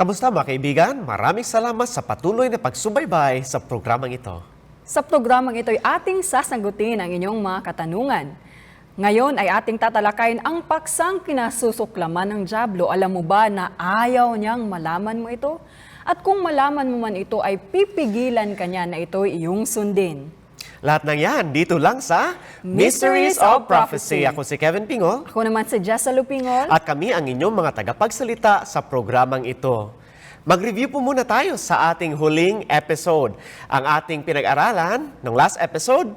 Kamusta mga kaibigan? Maraming salamat sa patuloy na pagsubaybay sa programang ito. Sa programang ito ay ating sasagutin ang inyong mga katanungan. Ngayon ay ating tatalakayin ang paksang kinasusuklaman ng dyablo. Alam mo ba na ayaw niyang malaman mo ito? At kung malaman mo man ito ay pipigilan ka niya na ito iyong sundin. Lahat ng yan dito lang sa Mysteries of Prophecy. Ako si Kevin Pingol. Ako naman si Jessa Lupingol. At kami ang inyong mga tagapagsalita sa programang ito. Mag-review po muna tayo sa ating huling episode. Ang ating pinag-aralan ng last episode,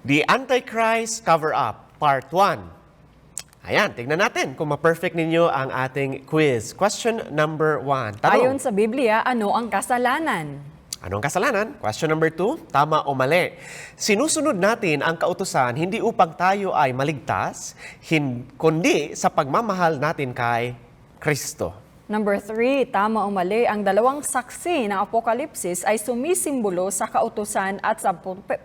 The Antichrist Cover-Up, Part 1. Ayan, tignan natin kung ma-perfect ninyo ang ating quiz. Question number 1. Ayon sa Biblia, ano ang kasalanan? Anong kasalanan? Question number 2, tama o mali? Sinusunod natin ang kautusan hindi upang tayo ay maligtas, kundi sa pagmamahal natin kay Kristo. Number 3, tama o mali, ang dalawang saksi ng Apokalipsis ay sumisimbolo sa kautusan at sa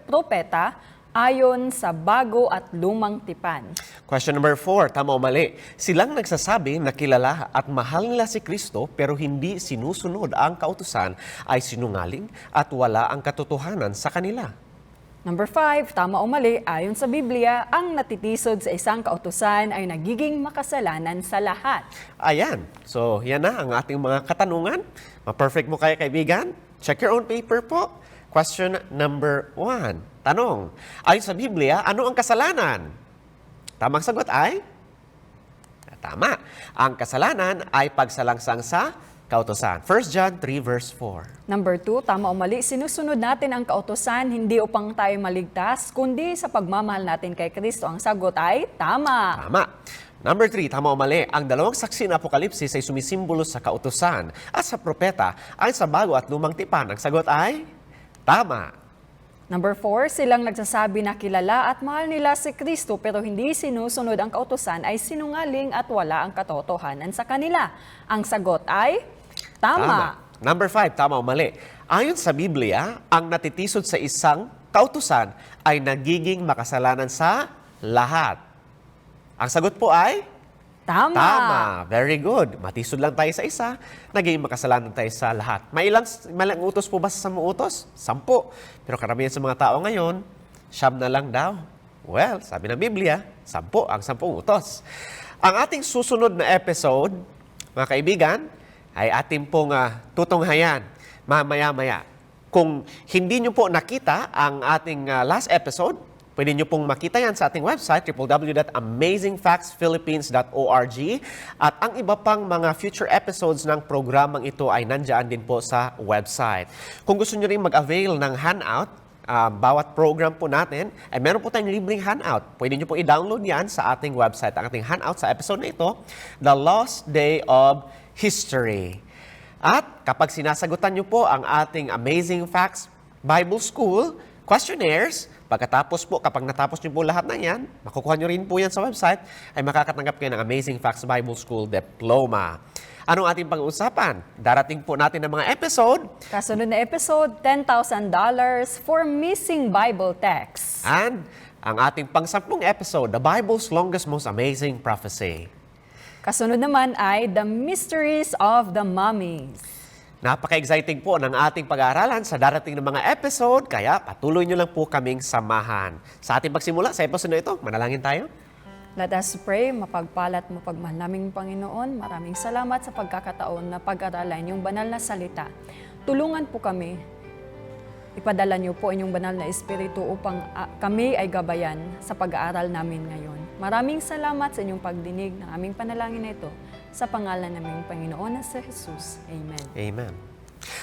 propeta ayon sa bago at lumang tipan. Question number 4, tama o mali? Silang nagsasabi na kilala at mahal nila si Kristo pero hindi sinusunod ang kautusan ay sinungaling at wala ang katotohanan sa kanila. Number 5, tama o mali, ayon sa Biblia, ang natitisod sa isang kautusan ay nagiging makasalanan sa lahat. Ayan, so yan na ang ating mga katanungan. Ma-perfect mo kaya kaibigan? Check your own paper po. Question number 1. Tanong, ayon sa Biblia, ano ang kasalanan? Tamang sagot ay? Tama. Ang kasalanan ay pagsalangsang sa kautusan. 1 John 3 verse 4. Number 2, tama o mali, sinusunod natin ang kautusan hindi upang tayo maligtas, kundi sa pagmamahal natin kay Kristo. Ang sagot ay tama. Tama. Number 3, tama o mali, ang dalawang saksi ng Apokalipsis ay sumisimbolo sa kautusan at sa propeta ay sa bago at lumang tipan. Ang sagot ay tama. Number 4, silang nagsasabi na kilala at mahal nila si Kristo pero hindi sinusunod ang kautusan ay sinungaling at wala ang katotohanan sa kanila. Ang sagot ay tama. Number 5, tama o mali. Ayon sa Biblia, ang natitisod sa isang kautusan ay nagiging makasalanan sa lahat. Ang sagot po ay Tama. tama. Very good. Matisod lang tayo sa isa, naging makasalanan tayo sa lahat. May ilang utos po ba sa 10 utos? 10. Pero karamihan sa mga tao ngayon, 9 na lang daw. Well, sabi ng Biblia, 10 ang 10 utos. Ang ating susunod na episode, mga kaibigan, ay ating pong tutunghayan mamaya-maya. Kung hindi nyo po nakita ang ating last episode, pwede nyo pong makita yan sa ating website, www.amazingfactsphilippines.org. At ang iba pang mga future episodes ng programang ito ay nandyan din po sa website. Kung gusto nyo rin mag-avail ng handout, bawat program po natin, ay meron po tayong libreng handout. Pwede nyo po i-download yan sa ating website. Ang ating handout sa episode na ito, The Lost Day of History. At kapag sinasagutan nyo po ang ating Amazing Facts Bible School questionnaires, pagkatapos po, kapag natapos nyo po lahat ng yan, makukuha nyo rin po yan sa website, ay makakatanggap kayo ng Amazing Facts Bible School Diploma. Anong ating pag-uusapan? Darating po natin ng mga episode. Kasunod na episode, $10,000 for missing Bible texts. And ang ating pang-10 episode, The Bible's Longest Most Amazing Prophecy. Kasunod naman ay The Mysteries of the Mummies. Napaka-exciting po ng ating pag-aaralan sa darating ng mga episode, kaya patuloy nyo lang po kaming samahan. Sa ating pagsimula sa episode na ito, manalangin tayo. Let us pray, mapagpalat mo pagmahal naming Panginoon. Maraming salamat sa pagkakataon na pag-aralan yung banal na salita. Tulungan po kami. Ipadala niyo po inyong banal na espiritu upang kami ay gabayan sa pag-aaral namin ngayon. Maraming salamat sa inyong pagdinig ng aming panalangin na ito. Sa pangalan naming Panginoon na si Jesus. Amen. Amen.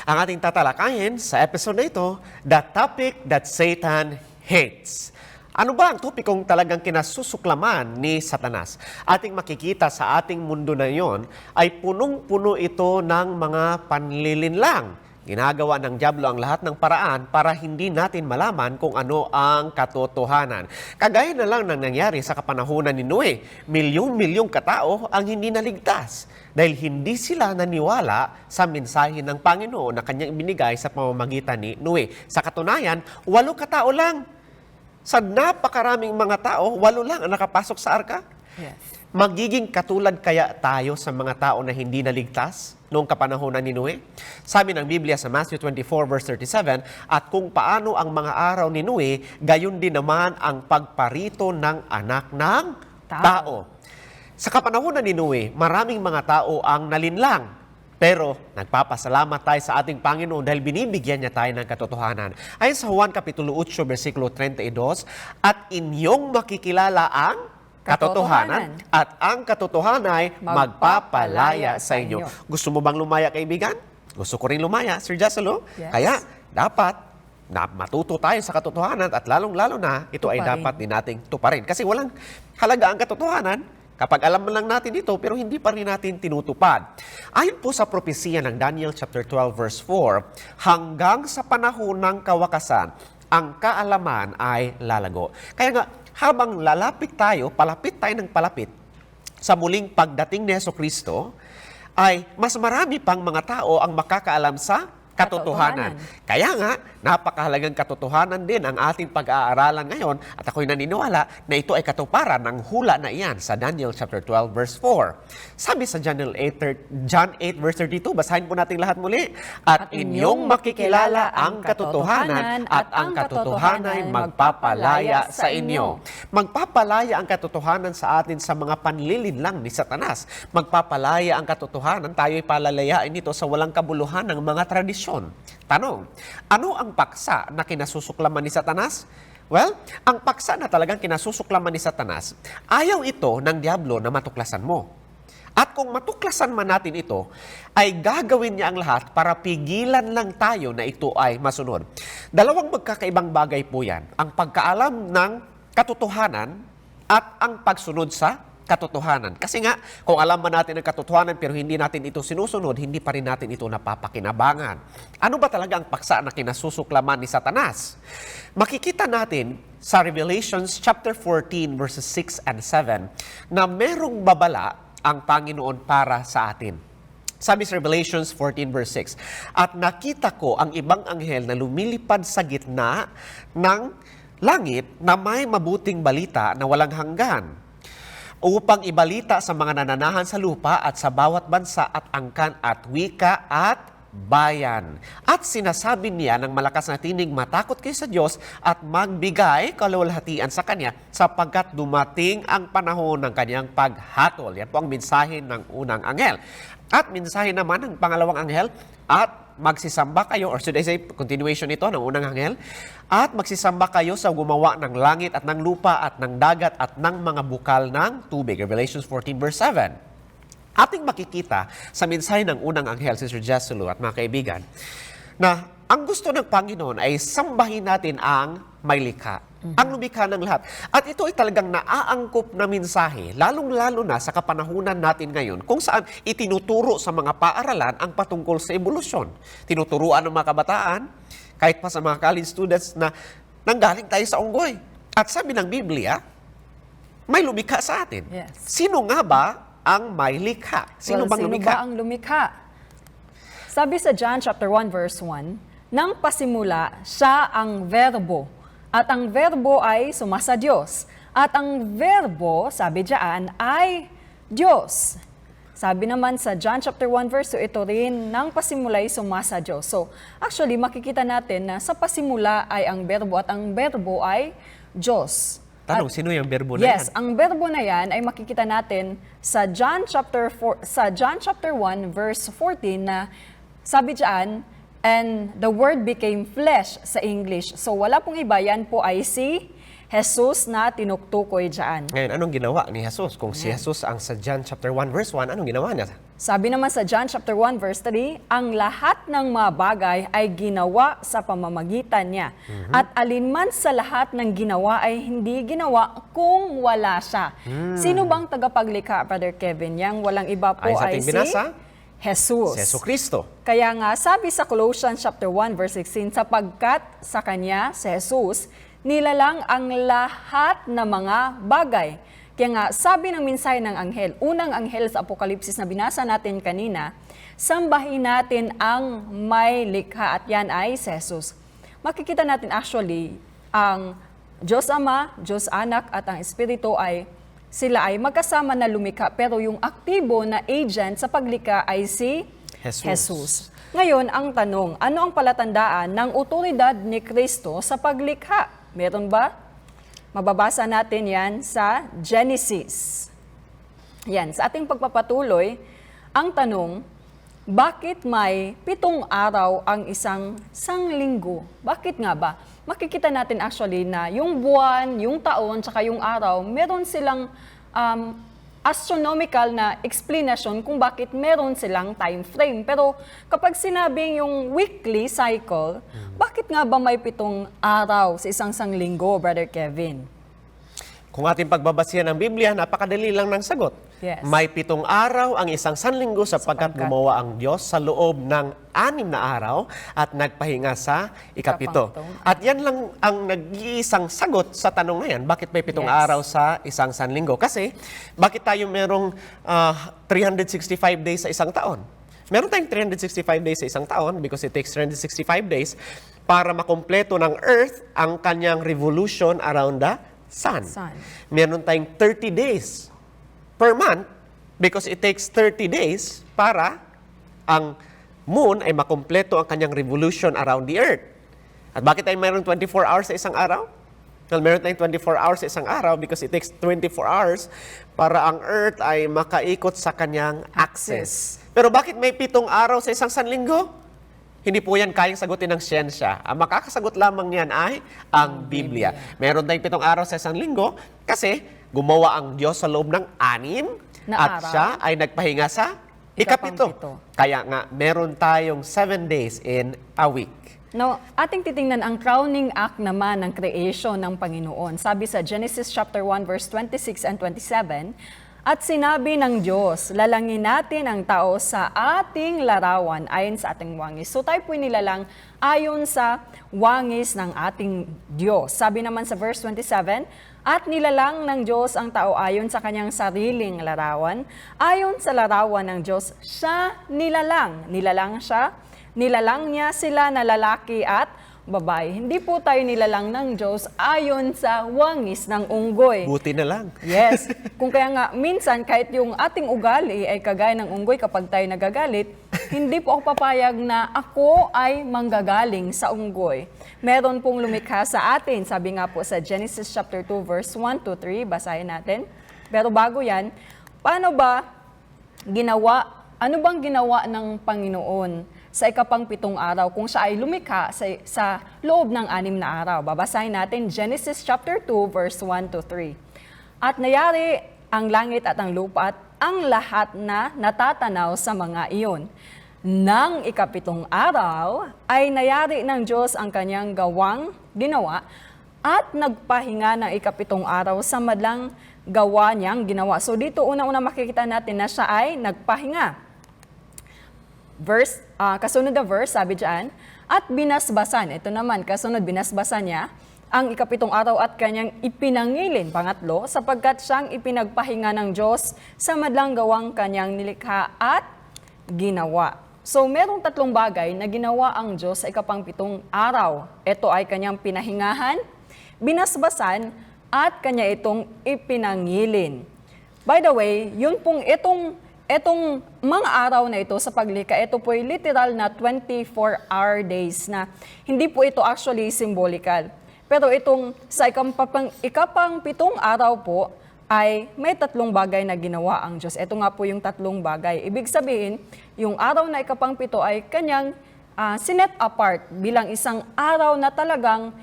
Ang ating tatalakayin sa episode na ito, The Topic That Satan Hates. Ano ba ang topikong talagang kinasusuklaman ni Satanas? Ating makikita sa ating mundo na iyon ay punong-puno ito ng mga panlilinlang. Ginagawa ng dyablo ang lahat ng paraan para hindi natin malaman kung ano ang katotohanan. Kagaya na lang ng nangyari sa kapanahunan ni Noe, milyong-milyong katao ang hindi naligtas dahil hindi sila naniwala sa mensahe ng Panginoon na kanyang ibinigay sa pamamagitan ni Noe. Sa katunayan, 8 katao lang. Sa napakaraming mga tao, 8 lang ang nakapasok sa arka. Yes. Magiging katulad kaya tayo sa mga tao na hindi naligtas noong kapanahonan ni Noe? Sabi ng Biblia sa Matthew 24 verse 37, at kung paano ang mga araw ni Noe, gayon din naman ang pagparito ng anak ng tao. Sa kapanahonan ni Noe, maraming mga tao ang nalinlang. Pero nagpapasalamat tayo sa ating Panginoon dahil binibigyan niya tayo ng katotohanan. Ayon sa Juan Kapitulo 8, versikulo 32, at inyong makikilala ang katotohanan at ang katotohanan ay magpapalaya sa inyo. Gusto mo bang lumaya, kaibigan? Gusto ko rin lumaya, Sir Jasalo. Yes. Kaya dapat matuto tayo sa katotohanan at lalong-lalo na ito ay Tuparin. dapat din nating tuparin. Kasi walang halaga ang katotohanan kapag alam lang natin ito pero hindi pa rin natin tinutupad. Ayon po sa propesiya ng Daniel chapter 12 verse 4, hanggang sa panahon ng kawakasan, ang kaalaman ay lalago. Kaya nga, habang palapit tayo ng palapit sa muling pagdating ni Jesucristo, ay mas marami pang mga tao ang makakaalam sa katotohanan. Kaya nga, napakahalagang katotohanan din ang ating pag-aaralan ngayon at ako'y naniniwala na ito ay katuparan ng hula na iyan sa Daniel chapter 12 verse 4. Sabi sa John 8 verse 32, basahin po natin lahat muli. At inyong makikilala ang katotohanan at ang katotohanan ay magpapalaya sa inyo. Magpapalaya ang katotohanan sa atin sa mga panlilinlang ni Satanas. Magpapalaya ang katotohanan, tayo'y palalayain nito sa walang kabuluhan ng mga tradisyon. Tanong, ano ang paksa na kinasusuklaman ni Satanas? Well, ang paksa na talagang kinasusuklaman ni Satanas, ayaw ito ng Diablo na matuklasan mo. At kung matuklasan man natin ito, ay gagawin niya ang lahat para pigilan lang tayo na ito ay masunod. Dalawang magkakaibang bagay po yan. Ang pagkaalam ng katotohanan at ang pagsunod sa katotohanan. Kasi nga, kung alam man natin ang katotohanan pero hindi natin ito sinusunod, hindi pa rin natin ito napapakinabangan. Ano ba talaga ang paksa na kinasusuklaman ni Satanas? Makikita natin sa Revelations chapter 14 verses 6 and 7 na merong babala ang Panginoon para sa atin. Sabi sa Revelations 14 verse 6, at nakita ko ang ibang anghel na lumilipad sa gitna ng langit na may mabuting balita na walang hanggan, upang ibalita sa mga nananahan sa lupa at sa bawat bansa at angkan at wika at bayan. At sinasabi niya ng malakas na tinig, matakot kayo sa Diyos at magbigay kaluwalhatian sa Kanya sapagkat dumating ang panahon ng Kanyang paghatol. Yan po ang mensahe ng unang anghel. At mensahe naman ng pangalawang anghel, at magsisamba kayo, or should I say, continuation ito ng unang anghel, at magsisamba kayo sa gumawa ng langit at ng lupa at ng dagat at ng mga bukal ng tubig. Revelations 14 verse 7. Ating makikita sa mensahe ng unang anghel, Sister Jasulu at mga kaibigan, na ang gusto ng Panginoon ay sambahin natin ang may likha, ang lumikha ng lahat. At ito ay talagang naaangkop na mensahe, lalong-lalo na sa kapanahunan natin ngayon, kung saan itinuturo sa mga paaralan ang patungkol sa ebolusyon. Tinuturuan ng mga kabataan, kahit pa sa mga college students, na nanggaling tayo sa unggoy. At sabi ng Biblia, may lumikha sa atin. Yes. Sino nga ba ang may likha? Sino bang lumikha? Sino ba ang lumikha? Sabi sa John chapter 1 verse 1, nang pasimula, siya ang verbo. At ang verbo ay sumasa Diyos. At ang verbo, sabi diyan, ay Diyos. Sabi naman sa John chapter 1 verse 2, ito rin, nang pasimula ay sumasa Diyos. So, actually, makikita natin na sa pasimula ay ang verbo at ang verbo ay Diyos. Tanong, sino yung verbo na Yes, yan? ang verbo na yan ay makikita natin sa John chapter 1 verse 14 na sabi diyan, and the word became flesh sa English. So wala pong iba, yan po ay si Jesus na tinuktukoy diyan. Ngayon, anong ginawa ni Jesus? Kung si Jesus ang sa John chapter 1 verse 1, anong ginawa niya? Sabi naman sa John chapter 1 verse 3, ang lahat ng mga bagay ay ginawa sa pamamagitan niya. At alinman sa lahat ng ginawa ay hindi ginawa kung wala siya. Sino bang tagapaglikha, Brother Kevin? Yang walang iba po Ay, sa ay ating si binasa, Jesus. si Jesucristo. Kaya nga, sabi sa Colossians chapter 1 verse 16, sapagkat sa Kanya, si Jesus, nilalang ang lahat ng mga bagay. Kaya nga, sabi ng mensahe ng anghel, unang anghel sa Apokalipsis na binasa natin kanina, sambahin natin ang may likha at yan ay si Jesus. Makikita natin actually, ang Diyos Ama, Diyos Anak at ang Espiritu ay sila ay magkasama na lumikha pero yung aktibo na agent sa paglikha ay si Jesus. Ngayon, ang tanong, ano ang palatandaan ng otoridad ni Kristo sa paglikha? Meron ba? Mababasa natin yan sa Genesis. Yan, sa ating pagpapatuloy, ang tanong, bakit may 7 araw ang isang sanglinggo? Bakit nga ba? Makikita natin actually na yung buwan, yung taon, tsaka yung araw, meron silang astronomical na explanation kung bakit meron silang time frame. Pero kapag sinabing yung weekly cycle, bakit nga ba may 7 araw sa isang sanglinggo, Brother Kevin? Kung ating pagbabasihan ng Biblia, napakadali lang ng sagot. Yes. May 7 araw ang isang sanlinggo sapagkat gumawa ang Diyos sa loob ng 6 na araw at nagpahinga sa ikapito. At yan lang ang nag-iisang sagot sa tanong na yan. Bakit may 7 Yes. araw sa isang sanlinggo? Kasi bakit tayo merong 365 days sa isang taon? Meron tayong 365 days sa isang taon because it takes 365 days para makumpleto ng Earth ang kanyang revolution around the Sun. Meron tayong 30 days per month because it takes 30 days para ang moon ay makumpleto ang kanyang revolution around the earth. At bakit tayo mayroon 24 hours sa isang araw? Well, meron tayong 24 hours sa isang araw because it takes 24 hours para ang earth ay makaikot sa kanyang axis. Pero bakit may 7 araw sa isang sanlinggo? Hindi po yan kayang sagutin ng siyensya. Ang makakasagot lamang niyan ay ang Biblia. Meron tayong 7 araw sa isang linggo kasi gumawa ang Diyos sa loob ng 6 na at araw. siya ay nagpahinga sa ikapito. Kaya nga, meron tayong 7 days in a week. Now, ating titingnan ang crowning act naman ng creation ng Panginoon. Sabi sa Genesis chapter 1 verse 26 and 27, at sinabi ng Diyos, lalangin natin ang tao sa ating larawan ayon sa ating wangis. So tayo po nilalang ayon sa wangis ng ating Diyos. Sabi naman sa verse 27, at nilalang ng Diyos ang tao ayon sa kanyang sariling larawan. Ayon sa larawan ng Diyos, siya nilalang. Nilalang siya, nilalang niya sila na lalaki at babae. Hindi po tayo nilalang ng Diyos ayon sa wangis ng unggoy. Buti na lang. Yes. Kung kaya nga, minsan kahit yung ating ugali ay kagaya ng unggoy kapag tayo nagagalit, hindi po ako papayag na ako ay manggagaling sa unggoy. Meron pong lumikha sa atin. Sabi nga po sa Genesis chapter 2 verse 1 to 3, basahin natin. Pero bago yan, ano bang ginawa ng Panginoon sa ikapang 7 araw kung siya ay lumikha sa loob ng 6 na araw? Babasahin natin Genesis chapter 2 verse 1 to 3. At nayari ang langit at ang lupa at ang lahat na natatanaw sa mga iyon. Nang ika-7 araw ay nayari ng Diyos ang kanyang ginawa at nagpahinga ng ika-7 araw sa madlang gawa niyang ginawa. So dito una-una makikita natin na siya ay nagpahinga. Kasunod na verse, sabi dyan, at binasbasan, ito naman, kasunod binasbasan niya, ang ika-7 araw at kanyang ipinangilin, pangatlo, sapagkat siyang ipinagpahinga ng Diyos sa madlang gawang kanyang nilikha at ginawa. So, merong 3 bagay na ginawa ang Diyos sa ikapang 7 araw. Ito ay kanyang pinahingahan, binasbasan, at kanya itong ipinangilin. By the way, yun pong Etong mga araw na ito sa paglikha, ito po ay literal na 24-hour days na hindi po ito actually symbolical. Pero itong sa ikapang 7 araw po ay may 3 bagay na ginawa ang Diyos. Ito nga po yung 3 bagay. Ibig sabihin, yung araw na ikapang 7 ay kanyang sinet apart bilang isang araw na talagang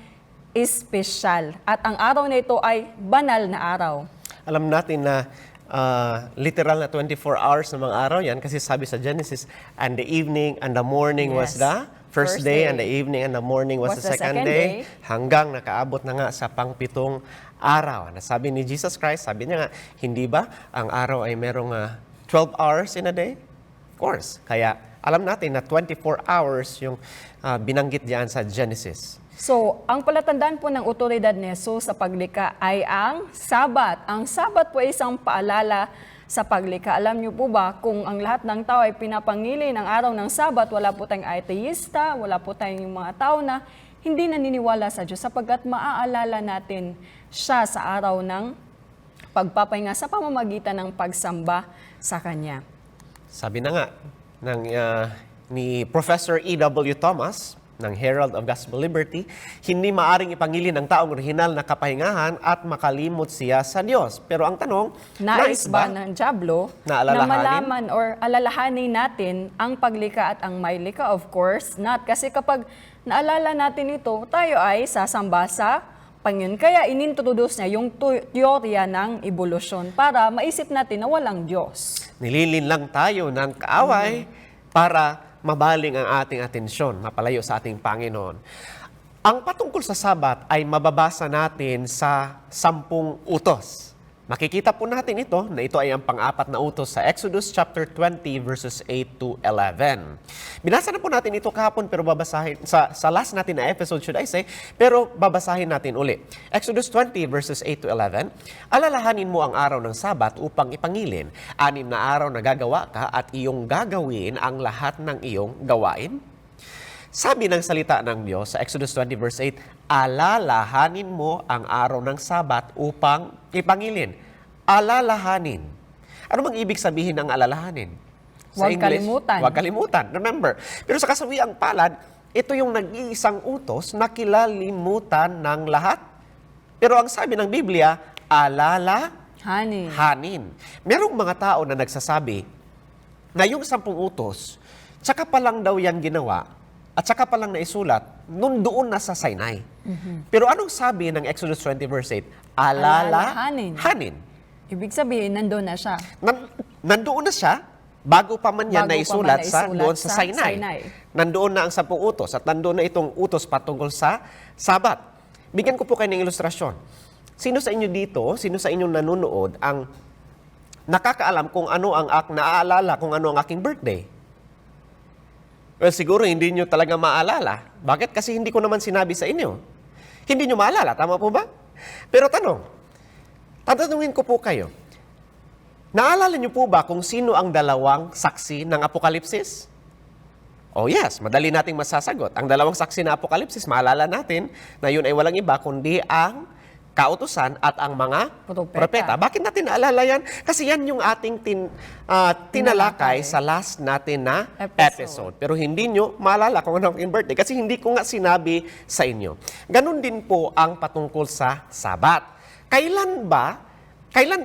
espesyal. At ang araw na ito ay banal na araw. Alam natin na literal na 24 hours na mga araw yan kasi sabi sa Genesis, and the evening and the morning was the first day, and the evening and the morning was the second day, hanggang nakaabot na nga sa pang-7 araw. Nasabi ni Jesus Christ, sabi niya nga, hindi ba ang araw ay merong 12 hours in a day? Of course. Kaya alam natin na 24 hours yung binanggit diyan sa Genesis. So, ang palatandaan po ng otoridad ni Jesus sa paglikha ay ang Sabat. Ang Sabat po ay isang paalala sa paglikha. Alam niyo po ba, kung ang lahat ng tao ay pinapangili ng araw ng Sabat, wala po tayong ateista, wala po tayong mga tao na hindi naniniwala sa Diyos sapagkat maaalala natin siya sa araw ng pagpapahinga sa pamamagitan ng pagsamba sa Kanya. Sabi na nga ni Professor E.W. Thomas ng Herald of Gospel Liberty, hindi maaring ipangilin ng taong orihinal na kapahingahan at makalimot siya sa Diyos. Pero ang tanong, Nais ba ng dyablo na na alalahanin? malaman or alalahanin natin ang paglikha at ang maylika? Of course not. Kasi kapag naalala natin ito, tayo ay sasamba sa Panginoon. Kaya inintroduce niya yung teorya ng evolusyon para maisip natin na walang Diyos. Nililin lang tayo ng kaaway para mabaling ang ating atensyon, mapalayo sa ating Panginoon. Ang patungkol sa Sabat ay mababasa natin sa 10 utos. Makikita po natin ito, na ito ay ang pang-apat na utos sa Exodus chapter 20 verses 8 to 11. Binasa na po natin ito kahapon pero babasahin, sa last natin na episode should I say, pero babasahin natin uli. Exodus 20 verses 8 to 11, alalahanin mo ang araw ng Sabat upang ipangilin. 6 na araw na gagawa ka at iyong gagawin ang lahat ng iyong gawain. Sabi ng salita ng Diyos sa Exodus 20 verse 8, alalahanin mo ang araw ng Sabat upang ipangilin. Alalahanin. Ano bang ibig sabihin ng alalahanin? Sa Huwag English, kalimutan. Huwag kalimutan. Remember. Pero sa kasawiang palad, ito yung nag-iisang utos na kilalimutan ng lahat. Pero ang sabi ng Biblia, alalahanin. Merong mga tao na nagsasabi na yung 10 utos, tsaka pa lang daw yan ginawa, at saka pa lang naisulat, nun doon na sa Sinai. Pero anong sabi ng Exodus 20 verse 8? Alalahanin. Ibig sabihin, nandun na siya. Nandoon na siya, bago pa man yan Bago naisulat pa man doon sa Sinai. Nandoon na ang 10 utos at nandoon na itong utos patungkol sa Sabat. Bigyan ko po kayo ng ilustrasyon. Sino sa inyo dito, sino sa inyong nanonood ang nakakaalam kung ano ang naaalala kung ano ang aking birthday? Well, siguro hindi nyo talaga maalala. Bakit? Kasi hindi ko naman sinabi sa inyo. Hindi nyo maalala, tama po ba? Pero tatanungin ko po kayo, naalala nyo po ba kung sino ang dalawang saksi ng Apokalipsis? Oh yes, madali nating masasagot. Ang dalawang saksi ng Apokalipsis, maalala natin na yun ay walang iba kundi ang kautusan at ang mga propeta. Bakit natin naalala yan? Kasi yan yung ating tinalakay sa last natin na episode. Pero hindi nyo maalala kung ano ang birthday kasi hindi ko nga sinabi sa inyo. Ganon din po ang patungkol sa Sabat. Kailan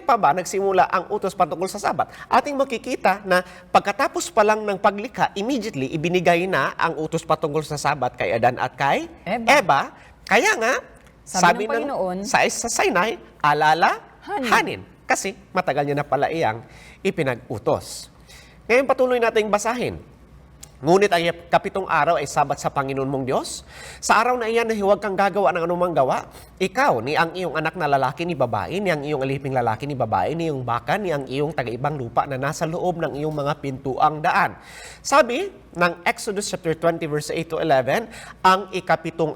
pa ba nagsimula ang utos patungkol sa Sabat? Ating makikita na pagkatapos pa lang ng paglikha, immediately ibinigay na ang utos patungkol sa Sabat kay Adan at kay Eva. Kaya nga, sabi ng Panginoon, sa Sinai, alalahanin. Kasi matagal niya na pala iyang ipinag-utos. Ngayon patuloy nating basahin. Ngunit ay 7 araw ay Sabat sa Panginoon mong Diyos. Sa araw na iyan na huwag kang gagawa ng anumang gawa. Ikaw, ni ang iyong anak na lalaki ni babae, ni ang iyong aliping lalaki ni babae, ni iyong baka, ni ang iyong taga-ibang lupa na nasa loob ng iyong mga pintuang daan. Sabi ng Exodus chapter 20 verse 8 to 11, ang 7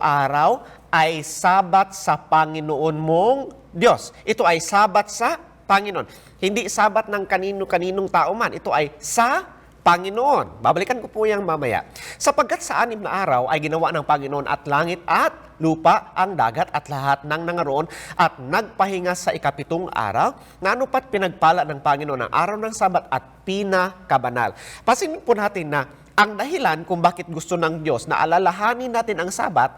araw ay Sabat sa Panginoon mong Diyos. Ito ay Sabat sa Panginoon. Hindi Sabat ng kanino-kaninong tao man. Ito ay sa Panginoon. Babalikan ko po yung mamaya. Sapagkat sa 6 na araw ay ginawa ng Panginoon at langit at lupa, ang dagat at lahat ng nangaroon at nagpahinga sa 7 araw, na anupat pinagpala ng Panginoon ang araw ng Sabat at pinakabanal. Pasinin po natin na ang dahilan kung bakit gusto ng Diyos na alalahanin natin ang Sabat,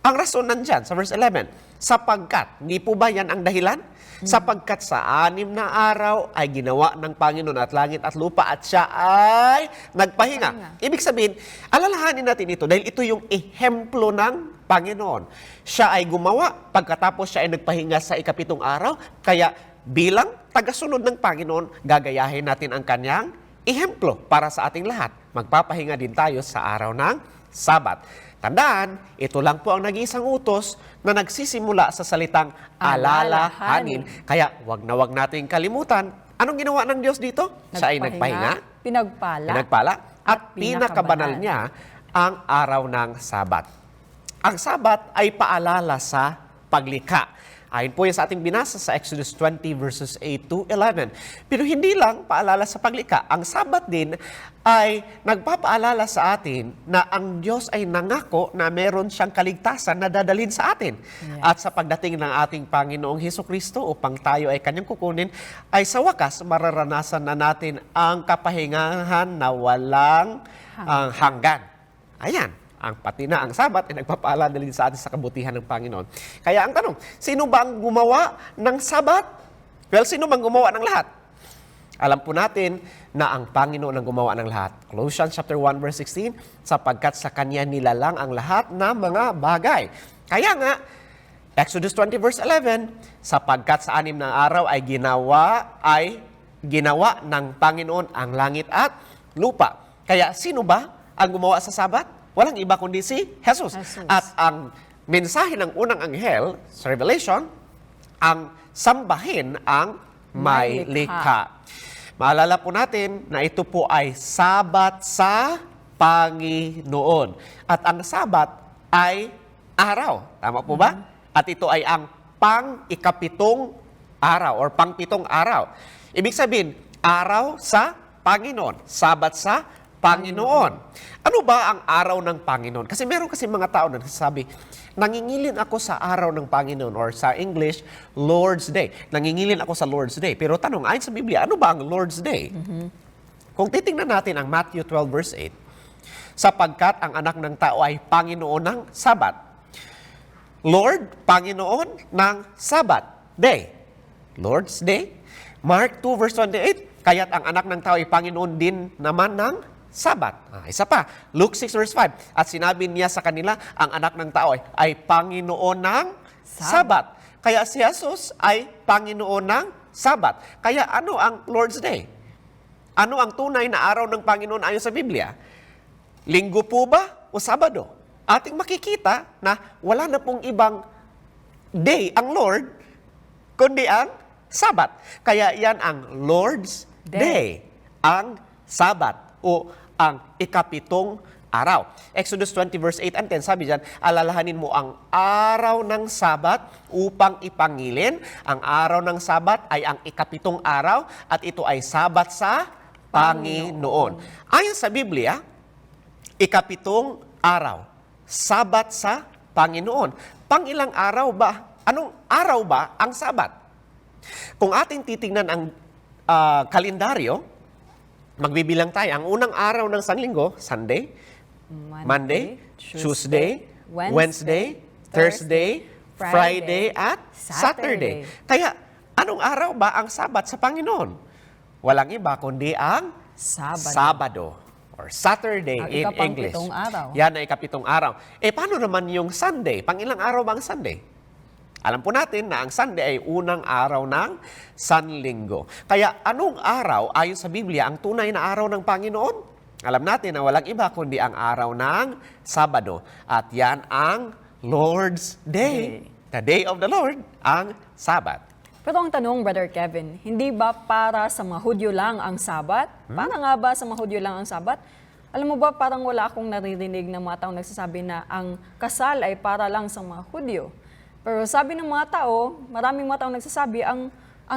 ang rason nandyan sa verse 11. Sapagkat, hindi po ba yan ang dahilan? Sapagkat sa 6 na araw ay ginawa ng Panginoon at langit at lupa at siya ay nagpahinga. Ibig sabihin, alalahanin natin ito dahil ito yung ehemplo ng Panginoon. Siya ay gumawa, pagkatapos siya ay nagpahinga sa 7 araw, kaya bilang tagasunod ng Panginoon, gagayahin natin ang kanyang ehemplo para sa ating lahat. Magpapahinga din tayo sa araw ng Sabat. Tandaan, ito lang po ang nag-iisang utos na nagsisimula sa salitang alalahanin. Kaya wag nating kalimutan. Anong ginawa ng Diyos dito? Siya ay nagpahinga, pinagpala, at pinakabanal niya ang araw ng Sabat. Ang Sabat ay paalala sa paglikha. Ayon po yan sa ating binasa sa Exodus 20 verses 8 to 11. Pero hindi lang paalala sa paglikha. Ang Sabat din ay nagpapaalala sa atin na ang Diyos ay nangako na meron siyang kaligtasan na dadalhin sa atin. Yes. At sa pagdating ng ating Panginoong Hesukristo upang tayo ay kanyang kukunin, ay sa wakas mararanasan na natin ang kapahingahan na walang hanggan. Ayan. Ang pati na ang Sabat ay nagpapaalala din sa atin sa kabutihan ng Panginoon. Kaya ang tanong, sino ba ang gumawa ng Sabat? Well, sino bang gumawa ng lahat? Alam po natin na ang Panginoon ang gumawa ng lahat. Colossians chapter 1 verse 16, sapagkat sa Kanya nilalang ang lahat ng mga bagay. Kaya nga, Exodus 20 verse 11, sapagkat sa 6 na araw ay ginawa ng Panginoon ang langit at lupa. Kaya sino ba ang gumawa sa Sabat? Walang iba kundi si Jesus. At ang mensahe ng unang anghel sa Revelation, ang sambahin ang may likha. Maalala po natin na ito po ay Sabat sa Panginoon. At ang Sabat ay araw. Tama po ba? At ito ay ang pang-ikapitong araw or pang-pitong araw. Ibig sabihin, araw sa Panginoon. Sabat sa Panginoon. Ano ba ang araw ng Panginoon? Kasi meron kasi mga tao na nagsasabi, nangingilin ako sa araw ng Panginoon or sa English, Lord's Day. Nangingilin ako sa Lord's Day. Pero tanong, ayon sa Biblia, ano ba ang Lord's Day? Kung titingnan natin ang Matthew 12 verse 8, sapagkat ang anak ng tao ay Panginoon ng Sabat. Lord, Panginoon ng Sabat Day. Lord's Day. Mark 2 verse 28, kaya't ang anak ng tao ay Panginoon din naman ng Sabat. Isa pa, Luke 6 verse 5. At sinabi niya sa kanila, ang anak ng tao ay Panginoon ng Sabat. Kaya si Jesus ay Panginoon ng Sabat. Kaya ano ang Lord's Day? Ano ang tunay na araw ng Panginoon ayon sa Biblia? Linggo po ba o Sabado? Ating makikita na wala na pong ibang day ang Lord, kundi ang Sabat. Kaya yan ang Lord's Day. Ang Sabat o ang ikapitong araw. Exodus 20 verse 8 and 10, sabi dyan, alalahanin mo ang araw ng Sabat upang ipangilin. Ang araw ng Sabat ay ang ikapitong araw at ito ay Sabat sa Panginoon. Ayon sa Biblia, ikapitong araw, Sabat sa Panginoon. Pangilang araw ba? Anong araw ba ang Sabat? Kung ating titingnan ang kalendaryo, magbibilang tayo. Ang unang araw ng Sanlinggo, Sunday, Monday, Tuesday, Wednesday, Thursday, Friday, at Saturday. Kaya, anong araw ba ang Sabat sa Panginoon? Walang iba kundi ang Sabado or Saturday in English. Araw. Yan ay ikapitong araw. Paano naman yung Sunday? Pangilang araw ba ang Sunday? Alam po natin na ang Sunday ay unang araw ng Sanlinggo. Kaya anong araw ayon sa Biblia ang tunay na araw ng Panginoon? Alam natin na walang iba kundi ang araw ng Sabado. At yan ang Lord's Day. The day of the Lord, ang Sabat. Pero ang tanong, Brother Kevin, hindi ba para sa mga Hudyo lang ang Sabat? Para nga ba sa mga Hudyo lang ang Sabat? Alam mo ba, parang wala akong naririnig na mga taong nagsasabi na ang kasal ay para lang sa mga Hudyo. Pero sabi ng mga tao, maraming mga tao nagsasabi, ang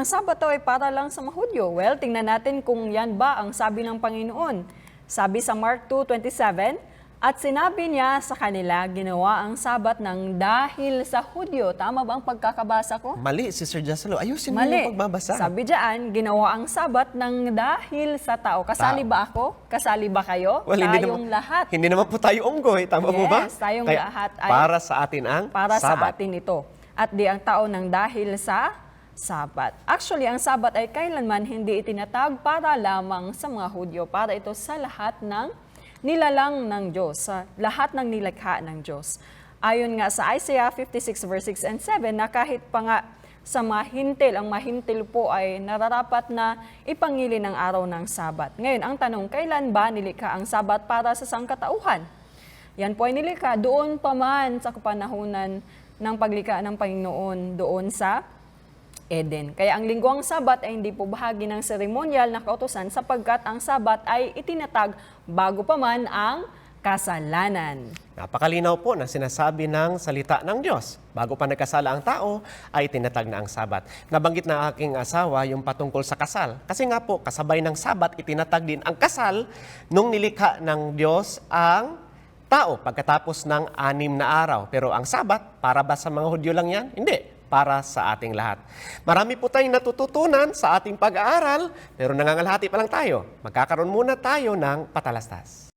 Sabat daw ay para lang sa mga Hudyo. Well, tingnan natin kung yan ba ang sabi ng Panginoon. Sabi sa Mark 2:27, at sinabi niya sa kanila, ginawa ang Sabat ng dahil sa Hudyo. Tama ba ang pagkakabasa ko? Mali, Sister Jacelo. Ayusin mo Mali. yung pagbabasa. Sabi diyan, ginawa ang Sabat ng dahil sa tao. Kasali ba ako? Kasali ba kayo? Well, Tayong lahat. Hindi naman po tayo unggoy. Tama po ba? Yes, tayong Kaya, lahat ay para sa atin ang para Sabat. sa atin ito. At di ang tao ng dahil sa Sabat. Actually, ang Sabat ay kailanman hindi itinatag para lamang sa mga Hudyo. Para ito sa lahat ng nilalang ng Diyos, sa lahat ng nilikha ng Diyos. Ayon nga sa Isaiah 56 verse 6 and 7 na kahit pa nga sa mahintil, ang mahintil po ay nararapat na ipangilin ang araw ng Sabat. Ngayon, ang tanong, kailan ba nilikha ang Sabat para sa sangkatauhan? Yan po ay nilikha doon pa man sa kapanahunan ng paglikha ng Panginoon doon sa Eden. Kaya ang lingguang Sabat ay hindi po bahagi ng seremonyal na kautusan sapagkat ang Sabat ay itinatag bago pa man ang kasalanan. Napakalinaw po na sinasabi ng salita ng Diyos. Bago pa nagkasala ang tao, ay tinatag na ang Sabat. Nabanggit na aking asawa yung patungkol sa kasal. Kasi nga po, kasabay ng Sabat, itinatag din ang kasal nung nilikha ng Diyos ang tao pagkatapos ng 6 na araw. Pero ang Sabat, para ba sa mga Hudyo lang yan? Hindi. Para sa ating lahat. Marami po tayong natututunan sa ating pag-aaral, pero nangangalhati pa lang tayo. Magkakaroon muna tayo ng patalastas.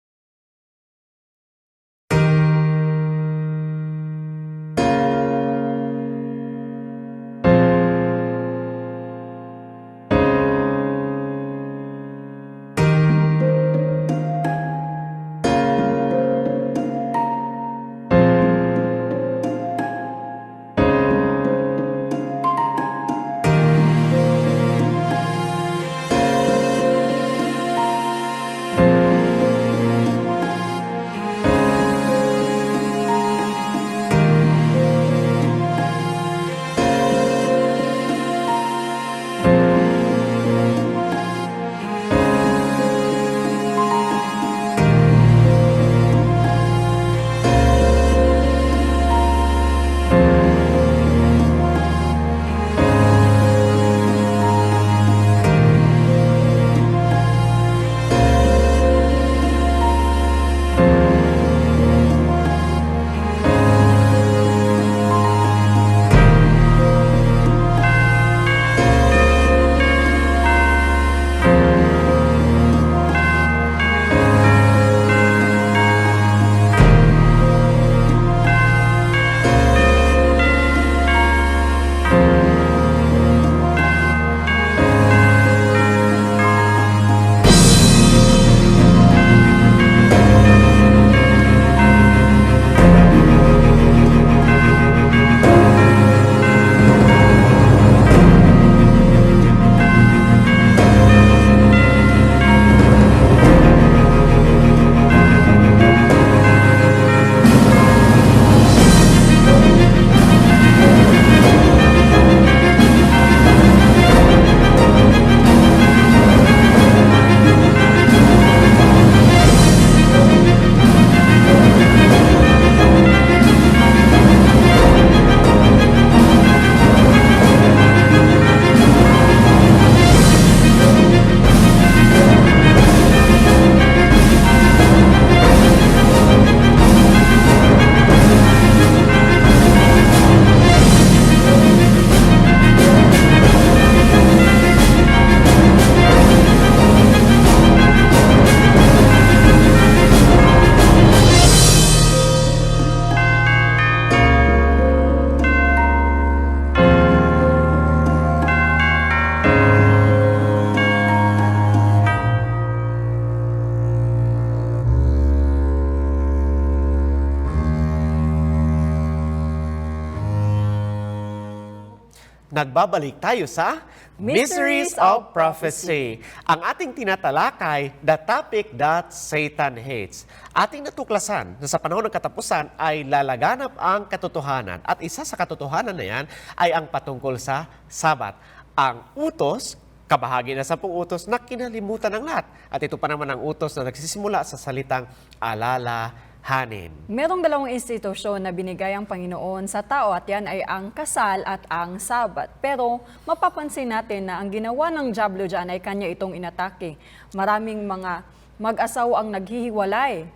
Nagbabalik tayo sa Mysteries of Prophecy. Ang ating tinatalakay, the topic that Satan hates. Ating natuklasan na sa panahon ng katapusan ay lalaganap ang katotohanan. At isa sa katotohanan na yan ay ang patungkol sa Sabat. Ang utos, kabahagi na sa utos na kinalimutan ng lahat. At ito pa naman ang utos na nagsisimula sa salitang alalahanin. Merong dalawang institusyon na binigay ang Panginoon sa tao at yan ay ang kasal at ang Sabat. Pero mapapansin natin na ang ginawa ng dyablo dyan ay kanya itong inatake. Maraming mga mag-asawa ang naghihiwalay.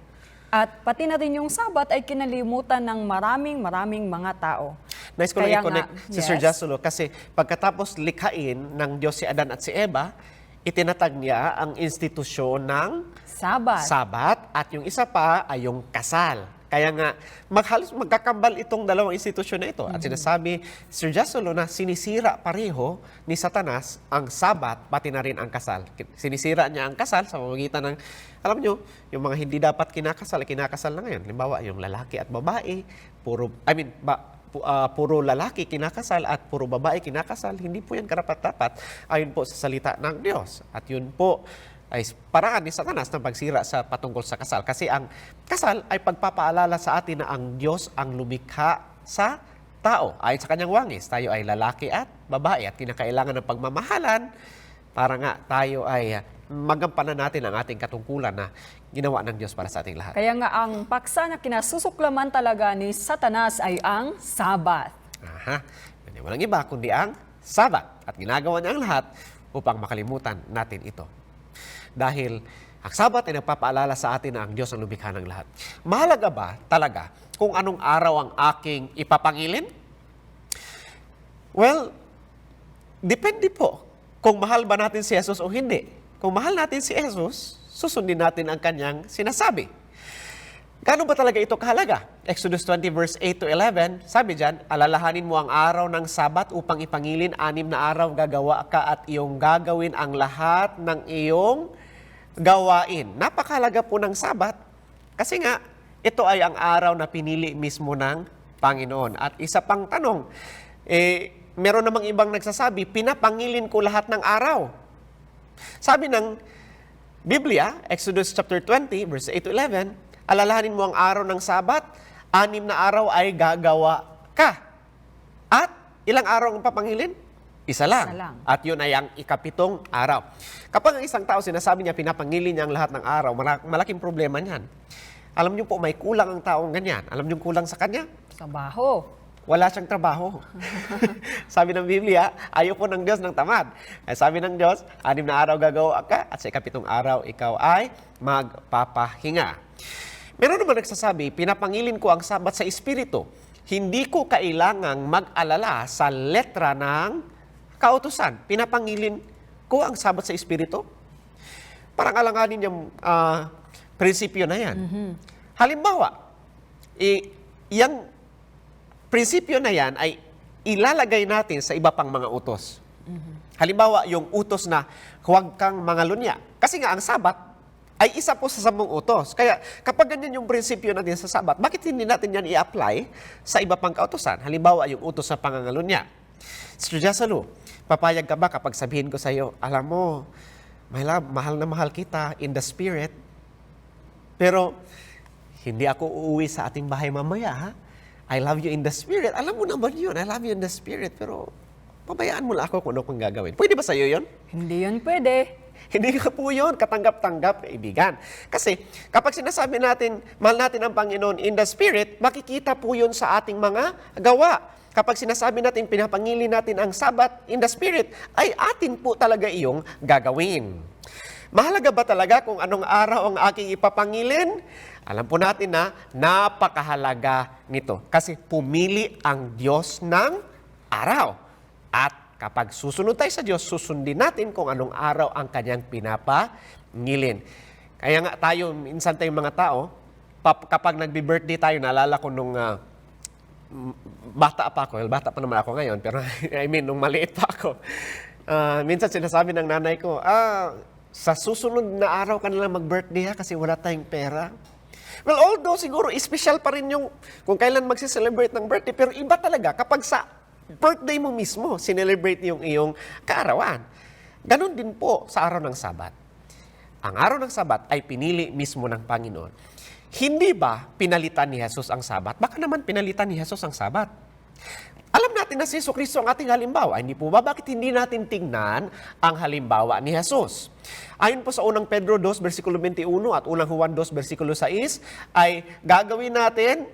At pati na rin yung Sabat ay kinalimutan ng maraming mga tao. Nice ko Kaya lang i-connect nga, si yes. Sir Jasulo kasi pagkatapos likhain ng Diyos si Adan at si Eva, itinatag niya ang institusyon ng Sabat at yung isa pa ay yung kasal. Kaya nga, halos magkakambal itong dalawang institusyon na ito. At sinasabi, Sir Jasulo, na sinisira pareho ni Satanas ang Sabat, pati na rin ang kasal. Sinisira niya ang kasal sa pamamagitan ng, alam nyo, yung mga hindi dapat kinakasal na ngayon. Halimbawa, yung lalaki at babae, puro lalaki kinakasal at puro babae kinakasal. Hindi po yan karapat-dapat ayon po sa salita ng Diyos. At yun po ay paraan ni Satanas ng pagsira sa patungkol sa kasal. Kasi ang kasal ay pagpapaalala sa atin na ang Diyos ang lumikha sa tao. Ayon sa kanyang wangis, tayo ay lalaki at babae at kinakailangan ng pagmamahalan para nga tayo ay magampanan natin ang ating katungkulan na ginawa ng Diyos para sa ating lahat. Kaya nga ang paksa na kinasusuklaman talaga ni Satanas ay ang Sabat. Aha. Hindi walang iba kundi ang Sabat. At ginagawa niya ang lahat upang makalimutan natin ito. Dahil ang Sabat ay nagpapaalala sa atin na ang Diyos ang lumikha ng lahat. Mahalaga ba talaga kung anong araw ang aking ipapangilin? Well, depende po kung mahal ba natin si Jesus o hindi. Kung mahal natin si Jesus, susundin natin ang kanyang sinasabi. Gano'n ba talaga ito kahalaga? Exodus 20 verse 8 to 11, sabi dyan, alalahanin mo ang araw ng Sabat upang ipangilin, 6 na araw gagawa ka at iyong gagawin ang lahat ng iyong gawain. Napakahalaga po ng Sabat kasi nga ito ay ang araw na pinili mismo ng Panginoon. At isa pang tanong, meron namang ibang nagsasabi, pinapangilin ko lahat ng araw. Sabi ng Biblia, Exodus chapter 20, verse 8 to 11, alalahanin mo ang araw ng Sabat, 6 na araw ay gagawa ka. At ilang araw ang papangilin? Isa lang. Isa lang. At yun ay ang ika-7 araw. Kapag ang isang tao sinasabi niya, pinapangilin niya ang lahat ng araw, malaking problema niyan. Alam niyo po, may kulang ang taong ganyan. Alam niyo kulang sa kanya? Trabaho. Wala siyang trabaho. Sabi ng Biblia, ayaw po ng Diyos ng tamad. Sabi ng Diyos, 6 na araw gagawa ka at sa ika-7 araw ikaw ay magpapahinga. Meron naman nagsasabi, pinapangilin ko ang Sabat sa Espiritu. Hindi ko kailangang mag-alala sa letra ng kautusan. Pinapangilin ko ang Sabat sa Espiritu. Parang alanganin yung prinsipyo na yan. Halimbawa, yung prinsipyo na yan ay ilalagay natin sa iba pang mga utos. Halimbawa, yung utos na huwag kang mangalunya. Kasi nga ang Sabat ay isa po sa 10 utos. Kaya kapag ganyan yung prinsipyo natin sa Sabat, bakit hindi natin yan i-apply sa iba pang kautosan? Halimbawa, yung utos sa pangangalunya. Sir Jasalo, papayag ka ba kapag sabihin ko sa iyo, alam mo, my love, mahal na mahal kita in the spirit, pero hindi ako uuwi sa ating bahay mamaya, ha? I love you in the spirit. Alam mo naman yun, I love you in the spirit, pero pabayaan mo lang ako kung ano kong gagawin. Pwede ba sa'yo yun? Hindi yun pwede. Hindi ka po yun, katanggap-tanggap, kaibigan. Kasi kapag sinasabi natin, mahal natin ang Panginoon in the spirit, makikita po yun sa ating mga gawa. Kapag sinasabi natin, pinapangili natin ang Sabat in the spirit, ay atin po talaga iyong gagawin. Mahalaga ba talaga kung anong araw ang aking ipapangilin? Alam po natin na napakahalaga nito kasi pumili ang Diyos ng araw. At kapag susunod tayo sa Diyos, susundin natin kung anong araw ang kanyang pinapangilin. Kaya nga tayo, minsan tayong mga tao, kapag nagbi-birthday tayo, naalala ko nung bata pa ako, bata pa naman ako ngayon, pero I mean, nung maliit pa ako, minsan sinasabi ng nanay ko, sa susunod na araw ka nalang mag-birthday ha, kasi wala tayong pera. Well, although siguro special pa rin yung kung kailan magse-celebrate ng birthday, pero iba talaga kapag sa birthday mo mismo, sinelebrate yung iyong kaarawan. Ganon din po sa araw ng Sabat. Ang araw ng Sabat ay pinili mismo ng Panginoon. Hindi ba pinalitan ni Jesus ang Sabat? Baka naman pinalitan ni Jesus ang Sabat. Alam natin na si Jesucristo ang ating halimbawa. Hindi po ba? Bakit hindi natin tingnan ang halimbawa ni Jesus? Ayon po sa unang Pedro 2, versikulo 21 at unang Juan 2, versikulo 6, ay gagawin natin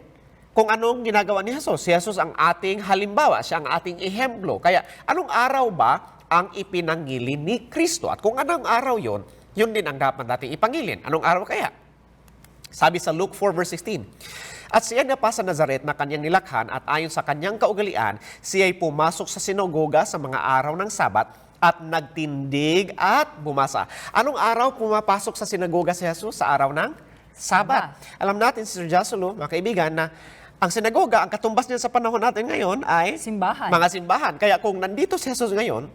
kung anong ginagawa ni Jesus. Si Jesus ang ating halimbawa, siya ang ating ehemplo. Kaya anong araw ba ang ipinangilin ni Kristo? At kung anong araw yon, yun din ang dapat nating ipangilin. Anong araw kaya? Sabi sa Luke 4 verse 16, at siya na pa sa Nazaret na kanyang nilakhan at ayon sa kanyang kaugalian, siya'y pumasok sa sinagoga sa mga araw ng Sabat at nagtindig at bumasa. Anong araw pumapasok sa sinagoga si Jesus? Sa araw ng Sabat. Alam natin, Sir Jasolo, mga kaibigan, na ang sinagoga, ang katumbas niya sa panahon natin ngayon ay Simbahan. mga simbahan. Kaya kung nandito si Jesus ngayon,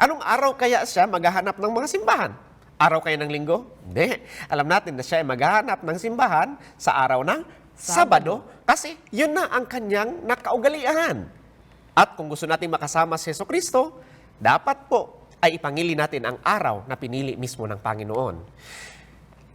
anong araw kaya siya maghahanap ng mga simbahan? Araw kaya ng linggo? Hindi. Alam natin na siya ay maghahanap ng simbahan sa araw ng Sabado, kasi yun na ang kanyang nakaugalian. At kung gusto natin makasama si Jesucristo, dapat po ay ipangili natin ang araw na pinili mismo ng Panginoon.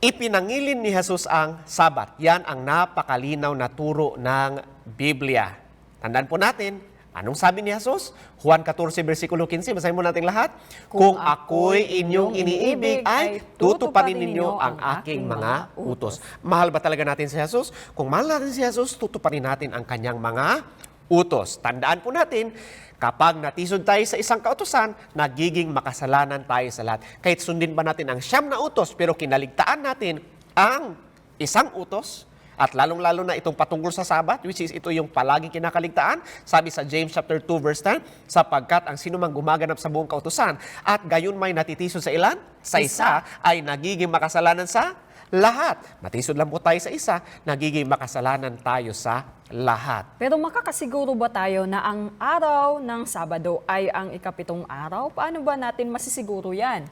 Ipinangilin ni Jesus ang Sabat. Yan ang napakalinaw na turo ng Biblia. Tandaan po natin, Anong sabi ni Jesus? Juan 14, versikulo 15, basahin mo natin lahat. Kung ako'y inyong iniibig, ay tutuparin ninyo ang aking mga utos. Mahal ba talaga natin si Jesus? Kung mahal natin si Jesus, tutuparin natin ang kanyang mga utos. Tandaan po natin, kapag natisod tayo sa isang kautusan, nagiging makasalanan tayo sa lahat. Kahit sundin ba natin ang 9 na utos, pero kinaligtaan natin ang isang utos, at lalong-lalo na itong patungkol sa Sabat, which is ito yung palaging kinakaligtaan, sabi sa James chapter 2 verse 10, sapagkat ang sinumang gumaganap sa buong kautusan at gayon may natitisod sa ilan? Sa isa, ay nagiging makasalanan sa lahat. Matisod lang po tayo sa isa, nagiging makasalanan tayo sa lahat. Pero makakasiguro ba tayo na ang araw ng Sabado ay ang ika-7 araw? Paano ba natin masisiguro yan?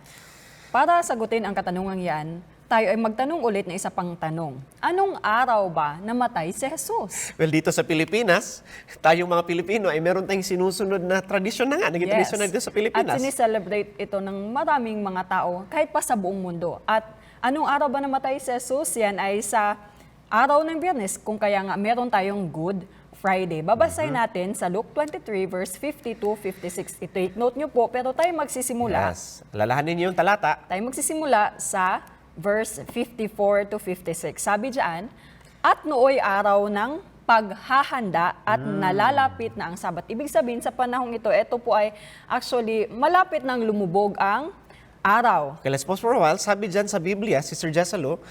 Para sagutin ang katanungang yan, tayo ay magtanong ulit ng isa pang tanong. Anong araw ba namatay si Jesus? Well, dito sa Pilipinas, tayong mga Pilipino ay meron tayong sinusunod na tradisyon na nga. Naging tradisyon na dito sa Pilipinas. At sinicelebrate ito ng maraming mga tao kahit pa sa buong mundo. At anong araw ba namatay si Jesus? Yan ay sa araw ng Biyernes, kung kaya nga meron tayong Good Friday. Babasahin natin sa Luke 23 verse 52-56. I-take note nyo po, pero tayo magsisimula. Yes. Lalahanin niyo yung talata. Tayo magsisimula sa verse 54-56. Sabi diyan, at nooy araw ng paghahanda at nalalapit na ang Sabat. Ibig sabihin sa panahong ito po ay actually malapit nang lumubog ang araw. Okay, let's pause for a while. Sabi dyan sa Biblia, Sister Jessalo,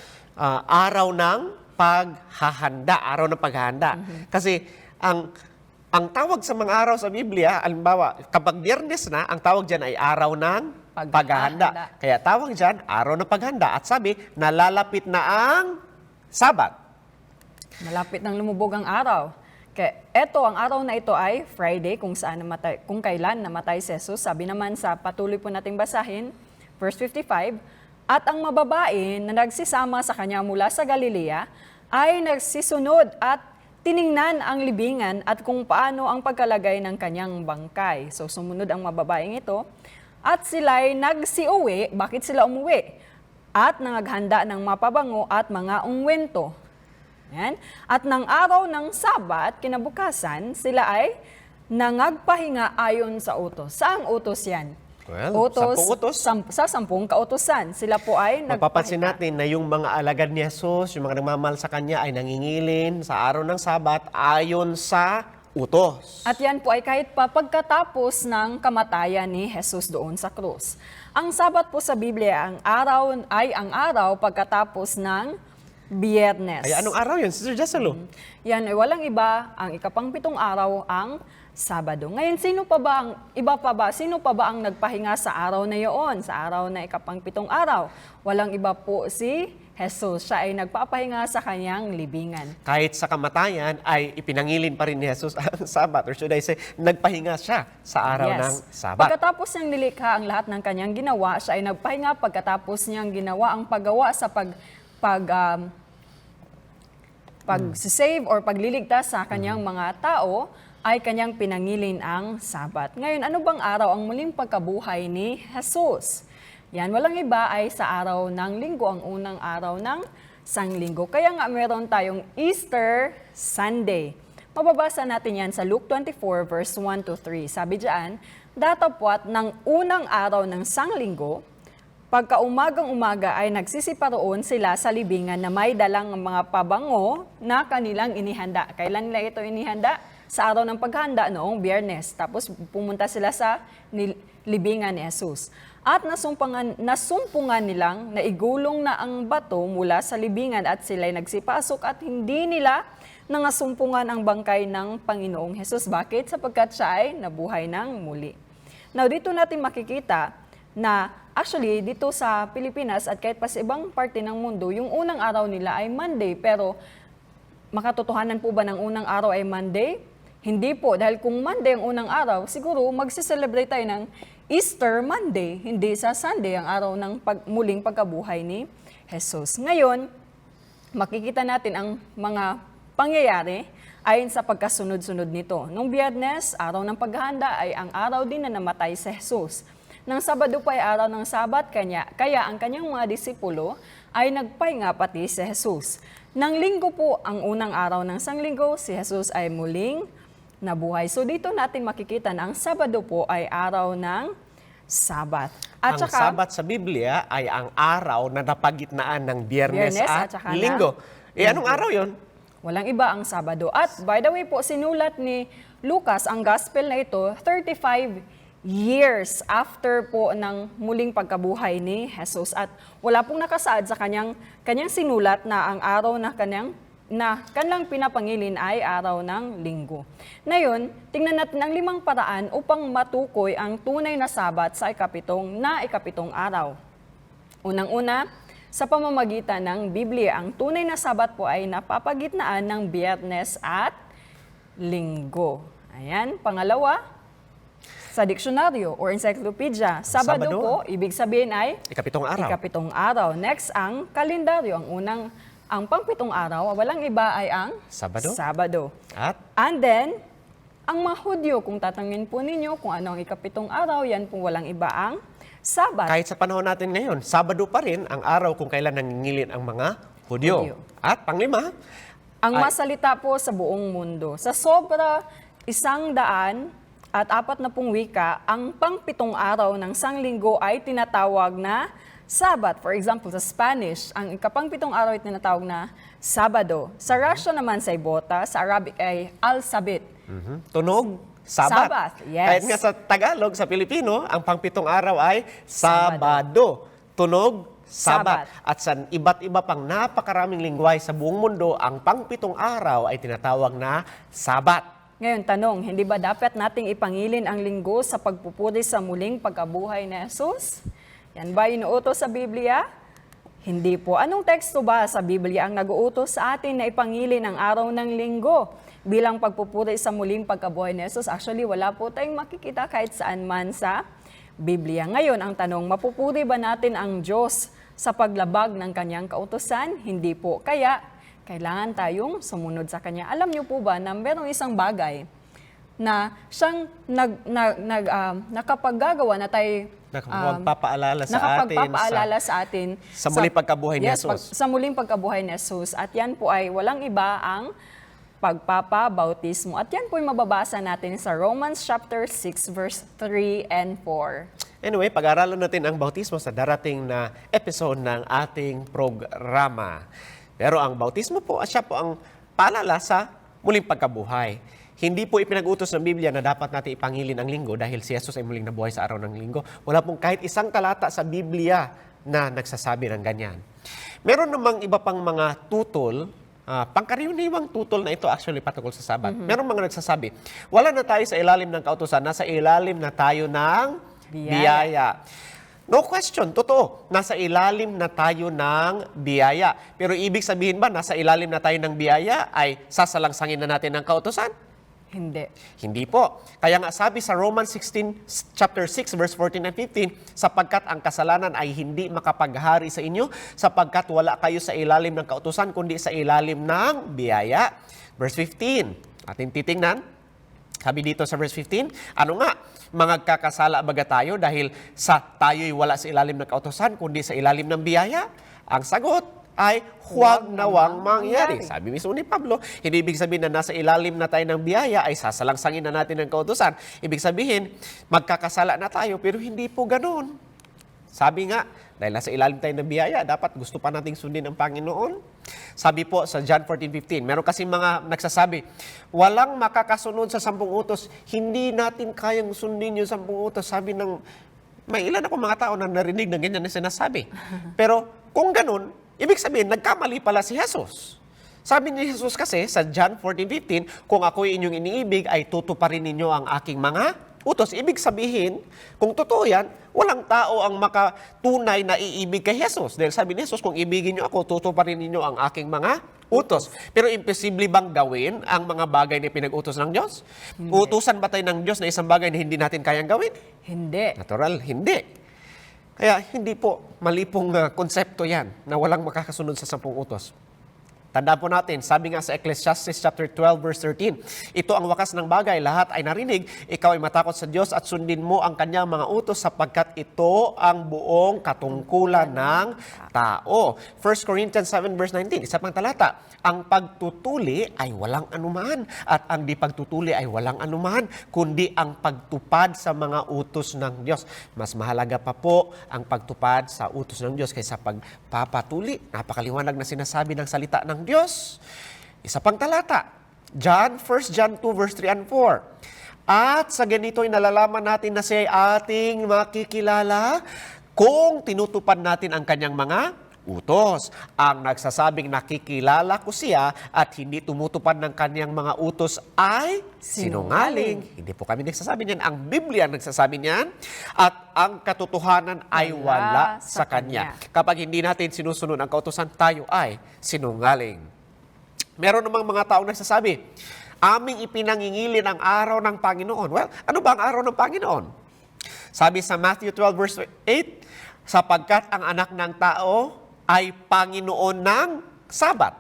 araw ng paghahanda. Araw ng paghahanda. Kasi ang tawag sa mga araw sa Biblia, alimbawa, kapag Biyernes na, ang tawag dyan ay araw ng paghahanda. Kaya tawag dyan, araw ng paghahanda. At sabi, nalalapit na ang Sabat. Malapit nang lumubog ang araw. Kaya ang araw na ito ay Friday, kung kailan namatay si Jesus. Sabi naman sa patuloy po nating basahin, verse 55, at ang mababae na nagsisama sa kanya mula sa Galilea ay nagsisunod at tiningnan ang libingan at kung paano ang pagkalagay ng kanyang bangkay. So sumunod ang mababaeng ito at sila'y nagsiuwi. Bakit sila umuwi? At nangaghanda ng mapabango at mga ungwento. Yan. At ng araw ng Sabat, kinabukasan, sila ay nangagpahinga ayon sa utos. Saang utos yan? Well, 10 utos. Sa 10 kautosan. Sila po ay Mapapansin nagpahinga. natin na yung mga alagad ni Jesus, yung mga nagmamahal sa Kanya ay nangingilin sa araw ng Sabat ayon sa utos. At yan po ay kahit pa pagkatapos ng kamatayan ni Jesus doon sa krus. Ang Sabat po sa Biblia, ang araw pagkatapos ng Biyernes. Ay, anong araw yun, Sister Jessalo? Yan ay walang iba, ang ika-7 araw ang Sabado. Ngayon, sino pa ba ang nagpahinga sa araw na iyon, sa araw na ika-7 araw? Walang iba po si Jesus. Siya ay nagpapahinga sa kanyang libingan. Kahit sa kamatayan ay ipinangilin pa rin ni Jesus ang Sabat, or should I say, nagpahinga siya sa araw ng Sabat. Pagkatapos niyang nilikha ang lahat ng kanyang ginawa, siya ay nagpahinga pagkatapos niyang ginawa ang paggawa sa pag-save or pagliligtas sa kanyang mga tao, ay kanyang pinangilin ang Sabat. Ngayon, ano bang araw ang muling pagkabuhay ni Jesus? Yan, walang iba ay sa araw ng Linggo, ang unang araw ng Sanglinggo. Kaya nga meron tayong Easter Sunday. Mababasa natin yan sa Luke 24 verse 1-3. Sabi diyan, datapwat ng unang araw ng Sanglinggo, pagkaumagang-umaga ay nagsisiparoon sila sa libingan na may dalang mga pabango na kanilang inihanda. Kailan nila ito inihanda? Sa araw ng paghanda noong Biyernes. Tapos pumunta sila sa libingan ni Jesus. At nasumpungan nilang na igulong na ang bato mula sa libingan at sila'y nagsipasok at hindi nila nangasumpungan ang bangkay ng Panginoong Jesus. Bakit? Sapagkat siya ay nabuhay ng muli. Now, dito natin makikita na actually dito sa Pilipinas at kahit pa sa ibang parte ng mundo, yung unang araw nila ay Monday. Pero makatotohanan po ba ng unang araw ay Monday? Hindi po, dahil kung Monday ang unang araw, siguro magsiselebrate tayo ng Easter Monday, hindi sa Sunday, ang araw ng muling pagkabuhay ni Jesus. Ngayon, makikita natin ang mga pangyayari ayon sa pagkasunod-sunod nito. Nung Biyernes, araw ng paghahanda, ay ang araw din na namatay si Jesus. Nang Sabado pa ay araw ng Sabat, kaya ang kanyang mga disipulo ay nagpahinga pati si Jesus. Nang Linggo po, ang unang araw ng Sanglinggo, si Jesus ay muling na buhay. So dito natin makikita na ang Sabado po ay araw ng Sabat. At Ang Sabat sa Biblia ay ang araw na napagitnaan ng Biyernes Biyernes at at saka na Linggo. Anong araw yon? walang iba ang Sabado. At by the way po, sinulat ni Lucas ang gospel na ito 35 years after po ng muling pagkabuhay ni Jesus. At wala pong nakasaad sa kanyang sinulat na ang araw na kanilang pinapangilin ay araw ng Linggo. Ngayon, tingnan natin ang 5 paraan upang matukoy ang tunay na Sabat sa ikapitong araw. Unang-una, sa pamamagitan ng Biblia, ang tunay na Sabat po ay napapagitnaan ng Biyernes at Linggo. Ayan. Pangalawa, sa diksyonaryo or encyclopedia, Sabado po, ibig sabihin ay Ikapitong araw. ikapitong araw. Next, ang kalendaryo, ang pang-pitong araw, walang iba ay ang Sabado. At And then, ang mga Hudyo, kung tatangin po ninyo kung ano ang ikapitong araw, yan po walang iba ang Sabat. kahit sa panahon natin ngayon, Sabado pa rin ang araw kung kailan nangingilin ang mga Hudyo. Hudyo. At panglima, Ang masalita po sa buong mundo. Sa sobra 140 wika, ang pang-pitong araw ng sanglinggo ay tinatawag na Sabat. For example, sa Spanish, ang ikapang-pitong araw ay tinatawag na Sabado. Sa Russian naman sa Ibota, sa Arabic ay Al-Sabit. tunog, Sabat. Sabat, yes. Kahit nga sa Tagalog, sa Pilipino, ang pang-pitong araw ay Sabado. Tunog, Sabat. Sabat. At sa iba't iba pang napakaraming lingwahe sa buong mundo, ang pang-pitong araw ay tinatawag na Sabat. Ngayon, tanong, hindi ba dapat nating ipangilin ang linggo sa pagpupuri sa muling pagkabuhay ni Jesus? Yan ba inuutos sa Biblia? Hindi po. Anong teksto ba sa Biblia ang nag-uutos sa atin na ipangilin ang araw ng linggo bilang pagpupuri sa muling pagkabuhay ni Jesus? Actually, wala po tayong makikita kahit saan man sa Biblia. Ngayon, ang tanong, mapupuri ba natin ang Diyos sa paglabag ng kanyang kautusan? Hindi po. Kaya, kailangan tayong sumunod sa kanya. Alam niyo po ba na merong isang bagay na siyang nakapaggagawa na tayo Nakapagpapaalala sa atin nakapagpapaalala sa atin sa muling pagkabuhay ni Jesus. sa muling pagkabuhay ni Jesus. At yan po ay walang iba ang pagpapabautismo. At yan po ay mababasa natin sa Romans chapter 6 verse 3 and 4. Anyway, pag-aralan natin ang bautismo sa darating na episode ng ating programa. Pero ang bautismo po, siya po ang paalala sa muling pagkabuhay. Hindi po ipinag-utos ng Biblia na dapat natin ipangilin ang linggo dahil si Jesus ay muling nabuhay sa araw ng linggo. Wala pong kahit isang talata sa Biblia na nagsasabi ng ganyan. Meron namang iba pang mga tutol, pangkaraniwang tutol na ito actually patungkol sa Sabat. Meron mga nagsasabi, wala na tayo sa ilalim ng kautusan, nasa ilalim na tayo ng biyaya. No question, totoo. Nasa ilalim na tayo ng biyaya. Pero ibig sabihin ba, nasa ilalim na tayo ng biyaya ay sasalangsangin na natin ng kautusan? Hindi. Hindi po. Kaya nga sabi sa Romans 16, chapter 6, verse 14 and 15, sapagkat ang kasalanan ay hindi makapaghari sa inyo, sapagkat wala kayo sa ilalim ng kautusan, kundi sa ilalim ng biyaya. Verse 15, ating titingnan. Sabi dito sa verse 15, ano nga, magkakasala baga tayo dahil tayo'y wala sa ilalim ng kautusan, kundi sa ilalim ng biyaya? Ang sagot ay huwag nawang mangyari. Sabi mismo ni Pablo, hindi ibig sabihin na nasa ilalim na tayo ng biyaya ay sasalangsangin na natin ng kautusan. Ibig sabihin, magkakasala na tayo, pero hindi po ganoon. Sabi nga, dahil nasa ilalim tayo ng biyaya, dapat gusto pa nating sundin ang Panginoon. Sabi po sa John 14:15, meron kasi mga nagsasabi, walang makakasunod sa 10 utos, hindi natin kayang sundin yung 10 utos. Sabi ng, may ilan ako mga tao na narinig na ganyan na sinasabi. Pero kung ganun, ibig sabihin, nagkamali pala si Jesus. Sabi ni Jesus kasi sa John 14:15, kung ako'y inyong iniibig, ay tutuparin ninyo ang aking mga utos. Ibig sabihin, kung totoo yan, walang tao ang makatunay na iibig kay Jesus. Dahil sabi ni Jesus, kung ibigin niyo ako, tutuparin ninyo ang aking mga utos. Pero imposible bang gawin ang mga bagay na pinag-utos ng Diyos? Hindi. Utusan ba tayo ng Diyos na isang bagay na hindi natin kayang gawin? Hindi. Natural, hindi. Kaya hindi po, mali pong konsepto yan na walang makakasunod sa 10 utos. Tandaan po natin, sabi nga sa Ecclesiastes chapter 12 verse 13, ito ang wakas ng bagay, lahat ay narinig, ikaw ay matakot sa Diyos at sundin mo ang kanyang mga utos sapagkat ito ang buong katungkulan ng tao. 1 Corinthians 7 verse 19, isa pang talata, ang pagtutuli ay walang anuman at ang di pagtutuli ay walang anuman, kundi ang pagtupad sa mga utos ng Diyos. Mas mahalaga pa po ang pagtupad sa utos ng Diyos kaysa pagpapatuli. Napakaliwanag na sinasabi ng salita ng Diyos. Isa pang talata, 1 John 2 verse 3 and 4. At sa ganito ay nalalaman natin na siya ay ating makikilala kung tinutupad natin ang kanyang mga utos. Ang nagsasabing nakikilala ko siya at hindi tumutupad ng kanyang mga utos ay sinungaling. Hindi po kami nagsasabi niyan. Ang Biblia nagsasabi niyan at ang katotohanan ay wala sa kanya. Kapag hindi natin sinusunod ang kautusan, tayo ay sinungaling. Meron namang mga taong nagsasabi, aming ipinangingilin ang araw ng Panginoon. Well, ano ba ang araw ng Panginoon? Sabi sa Matthew 12 verse 8, sapagkat ang anak ng tao ay Panginoon ng Sabat.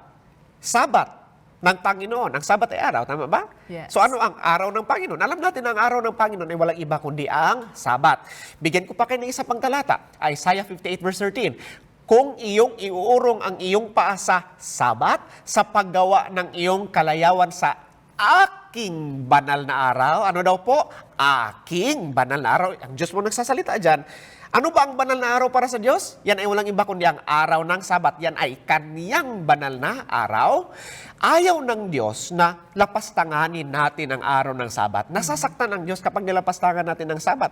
Sabat ng Panginoon. Ang Sabat ay araw, tama ba? Yes. So ano ang araw ng Panginoon? Alam natin na ang araw ng Panginoon ay walang iba kundi ang Sabat. Bigyan ko pa kayo ng isa pang talata, Isaiah 58 verse 13. Kung iyong iuurong ang iyong paa sa Sabat, sa paggawa ng iyong kalayawan sa aking banal na araw, ano daw po? Aking banal na araw. Ang Diyos mo nagsasalita dyan. Ano ba ang banal na araw para sa Diyos? Yan ay walang iba kundi ang araw ng Sabat. Yan ay kaniyang banal na araw. Ayaw ng Diyos na lapastanganin natin ang araw ng Sabat. Nasasaktan ng Diyos kapag nilapastangan natin ang Sabat.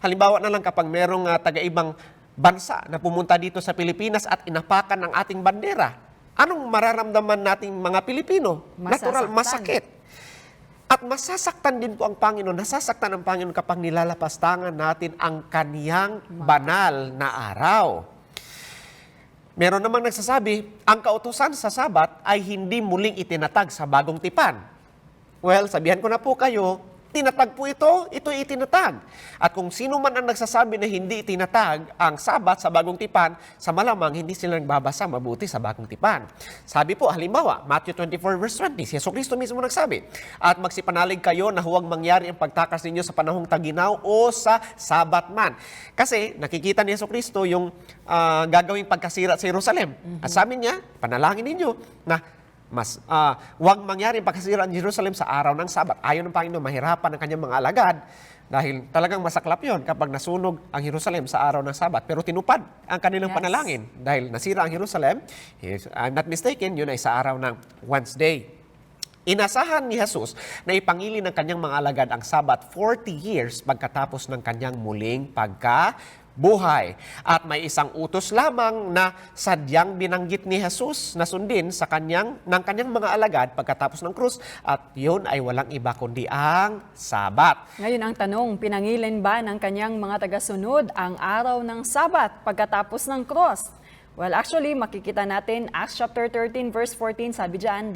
Halimbawa na lang kapag merong taga-ibang bansa na pumunta dito sa Pilipinas at inapakan ng ating bandera. Anong mararamdaman nating mga Pilipino? Natural, masakit. At masasaktan din po ang Panginoon, nasasaktan ang Panginoon kapag nilalapastangan natin ang kaniyang banal na araw. Meron namang nagsasabi, ang kautusan sa Sabat ay hindi muling itinatag sa bagong tipan. Well, sabihan ko na po kayo, tinatag po ito'y itinatag. At kung sino man ang nagsasabi na hindi itinatag ang Sabat sa bagong tipan, sa malamang hindi sila nagbabasa mabuti sa bagong tipan. Sabi po, halimbawa, Matthew 24 verse 20, si Jesucristo mismo nagsabi, at magsipanalig kayo na huwag mangyari ang pagtakas ninyo sa panahong taginaw o sa Sabat man. Kasi nakikita ni Jesucristo yung gagawing pagkasira sa Jerusalem. At sabi niya, panalangin ninyo na huwag mangyari ang pagkasira ng Jerusalem sa araw ng Sabat. Ayaw ng Panginoon mahirapan ang kanyang mga alagad dahil talagang masaklap yon kapag nasunog ang Jerusalem sa araw ng Sabat. Pero tinupad ang kanilang panalangin dahil nasira ang Jerusalem. If I'm not mistaken, yun ay sa araw ng Wednesday. Inasahan ni Jesus na ipangili ng kanyang mga alagad ang Sabat 40 years pagkatapos ng kanyang muling pagkabuhay. At may isang utos lamang na sadyang binanggit ni Jesus na sundin sa kanyang mga alagad pagkatapos ng krus at yun ay walang iba kundi ang Sabat. Ngayon ang tanong, pinangilin ba ng kanyang mga tagasunod ang araw ng Sabat pagkatapos ng cross? Well, actually, makikita natin, Acts chapter 13 verse 14, sabi dyan,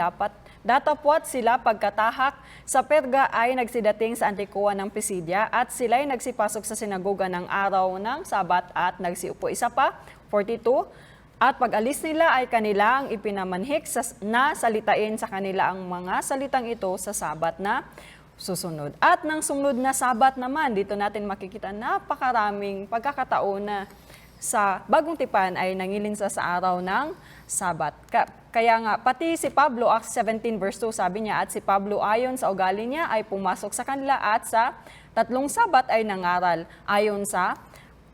datapwat sila pagkatahak sa Perga ay nagsidating sa Anticoa ng Pisidia at sila'y nagsipasok sa sinagoga ng araw ng Sabat at nagsiupo. Isa pa, 42, at pag-alis nila ay kanilang ipinamanhik na salitain sa kanila ang mga salitang ito sa Sabat na susunod. At ng sumunod na Sabat naman, dito natin makikita napakaraming pagkakataon na sa bagong tipan ay nangilin sa araw ng Sabat. Kaya nga, pati si Pablo, Acts 17 verse 2, sabi niya, at si Pablo ayon sa ugali niya ay pumasok sa kanila at sa 3 Sabat ay nangaral ayon sa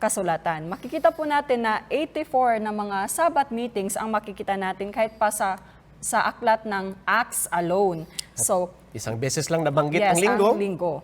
kasulatan. Makikita po natin na 84 na mga Sabat meetings ang makikita natin kahit pa sa aklat ng Acts alone. So, isang beses lang nabanggit ang linggo. Ang linggo.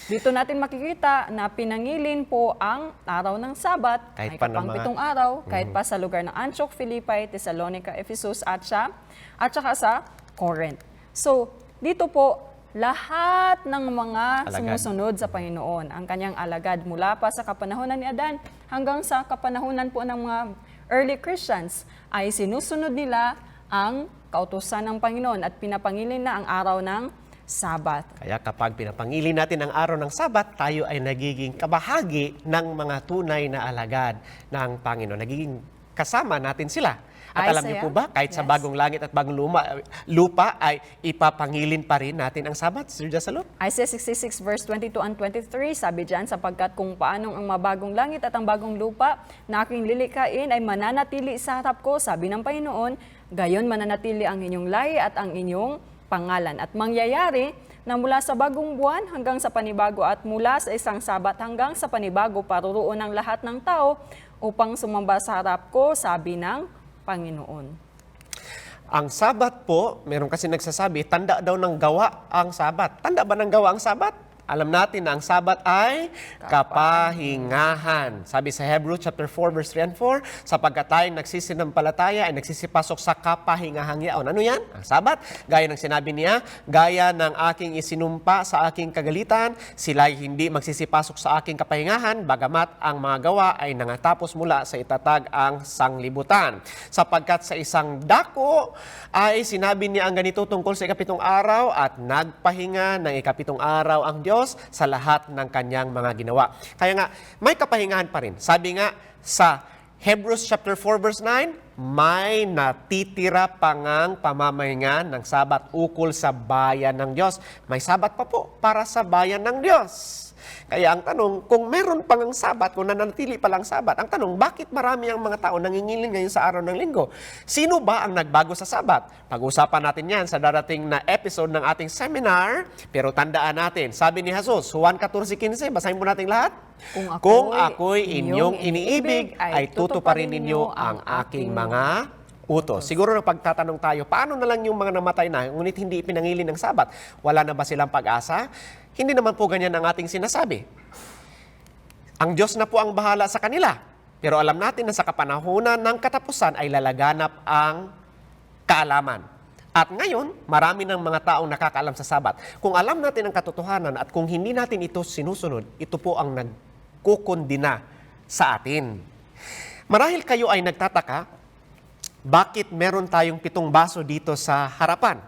Dito natin makikita na pinangilin po ang araw ng Sabat, kahit ay pa kapang 7 araw, kahit pa sa lugar ng Antioch, Philippi, Thessalonica, Ephesus, at saka sa Corinth. So, dito po, lahat ng mga sumusunod sa Panginoon, ang kanyang alagad mula pa sa kapanahunan ni Adan hanggang sa kapanahunan po ng mga early Christians, ay sinusunod nila ang kautusan ng Panginoon at pinapangilin na ang araw ng Sabat. Kaya kapag pinapangili natin ang araw ng Sabat, tayo ay nagiging kabahagi ng mga tunay na alagad ng Panginoon. Nagiging kasama natin sila. At Ay, alam niyo saya. po ba, kahit sa Yes. bagong langit at bagong lupa ay ipapangilin pa rin natin ang Sabat, Sir Jasalot? Isaiah 66 verse 22 and 23, sabi diyan, sapagkat kung paanong ang mabagong langit at ang bagong lupa na aking lilikhain ay mananatili sa harap ko, sabi ng Panginoon, gayon mananatili ang inyong lahi at ang inyong pangalan. At mangyayari na mula sa bagong buwan hanggang sa panibago at mula sa isang sabat hanggang sa panibago paroroon ang lahat ng tao upang sumamba sa harap ko, sabi ng Panginoon. Ang Sabat po, meron kasi nagsasabi, tanda daw ng gawa ang Sabat. Tanda ba ng gawa ang Sabat? Alam natin na ang Sabat ay kapahingahan. Sabi sa Hebrews chapter 4 verse 3 and 4, sapagkat tayo nagsisinampalataya ay nagsisipasok sa kapahingahang yaon. Ano yan? Ang Sabat. Gaya ng sinabi niya, gaya ng aking isinumpa sa aking kagalitan, sila'y hindi magsisipasok sa aking kapahingahan, bagamat ang mga gawa ay nangatapos mula sa itatag ang sanglibutan. Sapagkat sa isang dako ay sinabi niya ang ganito tungkol sa ikapitong araw at nagpahinga ng ikapitong araw ang Diyos sa lahat ng kanyang mga ginawa. Kaya nga, may kapahingahan pa rin. Sabi nga sa Hebrews chapter 4 verse 9, may natitira pa ngang pamamahinga ng Sabat ukol sa bayan ng Diyos. May Sabat pa po para sa bayan ng Diyos. Kaya ang tanong, kung meron pang ang Sabat, kung nananatili pa lang Sabat, ang tanong, bakit marami ang mga tao nangingilin ngayon sa araw ng linggo? Sino ba ang nagbago sa Sabat? Pag-usapan natin yan sa darating na episode ng ating seminar. Pero tandaan natin, sabi ni Jesus, Juan 14:15, basahin po natin lahat. Kung ako'y inyong iniibig, ay tutuparin ninyo ang aking mga utos. Siguro na pagtatanong tayo, paano na lang yung mga namatay na, ngunit hindi ipinangilin ng Sabat? Wala na ba silang pag-asa? Hindi naman po ganyan ang ating sinasabi. Ang Diyos na po ang bahala sa kanila. Pero alam natin na sa kapanahunan ng katapusan ay lalaganap ang kaalaman. At ngayon, marami ng mga taong nakakaalam sa Sabat. Kung alam natin ang katotohanan at kung hindi natin ito sinusunod, ito po ang nagkukundina sa atin. Marahil kayo ay nagtataka, bakit meron tayong 7 baso dito sa harapan?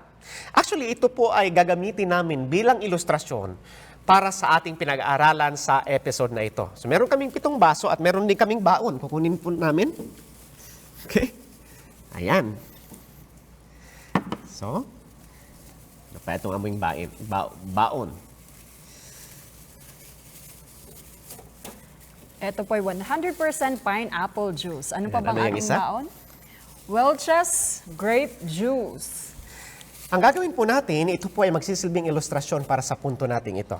Actually, ito po ay gagamitin namin bilang ilustrasyon para sa ating pinag-aaralan sa episode na ito. So, meron kaming 7 baso at meron din kaming baon. Kukunin po namin. Okay? Ayan. So, ano pa itong aming baon? Ito po ay 100% pineapple juice. Ano pa Ayan, bang ano yung ating isa? baon? Welch's grape juice. Ang gagawin po natin, ito po ay magsisilbing ilustrasyon para sa punto nating ito.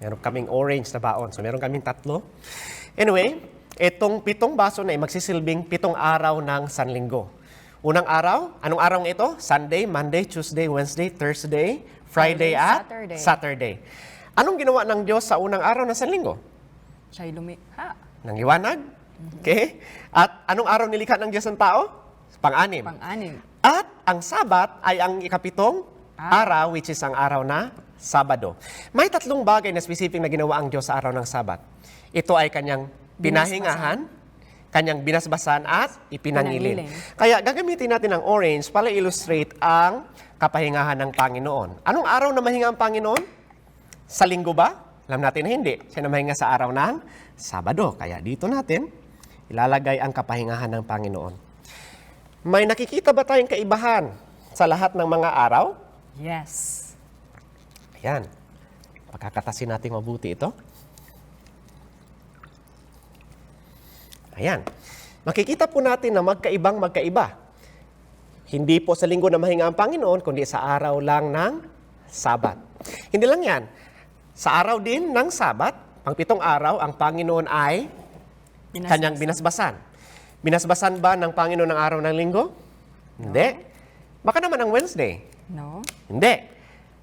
Meron kaming orange na baon. So, meron kaming 3. Anyway, itong 7 baso na ay magsisilbing 7 araw ng Sanlinggo. Unang araw, anong araw nga ito? Sunday, Monday, Tuesday, Wednesday, Thursday, Friday at Saturday. Anong ginawa ng Diyos sa unang araw ng Sanlinggo? Siya'y lumikha. Nang liwanag. Okay? At anong araw nilikha ng Diyos ng tao? Pang-anim. Pang-anim. At ang Sabat ay ang ikapitong araw, which is ang araw na Sabado. May 3 bagay na specific na ginawa ang Diyos sa araw ng Sabat. Ito ay kanyang pinahingahan, kanyang binasbasan at ipinangilin. Kaya gagamitin natin ang orange para illustrate ang kapahingahan ng Panginoon. Anong araw na mahinga ang Panginoon? Sa linggo ba? Alam natin na hindi. Siya na mahinga sa araw ng Sabado. Kaya dito natin ilalagay ang kapahingahan ng Panginoon. May nakikita ba tayong kaibahan sa lahat ng mga araw? Yes. Ayan. Pagkakatasin natin mabuti ito. Ayan. Makikita po natin na magkaiba. Hindi po sa linggo na mahinga ang Panginoon, kundi sa araw lang ng Sabat. Hindi lang yan. Sa araw din ng Sabat, pang 7 araw, ang Panginoon ay kanyang binasbasan. Binasbasan ba ng Panginoon ang araw ng linggo? Hindi. Baka naman ang Wednesday. No. Hindi.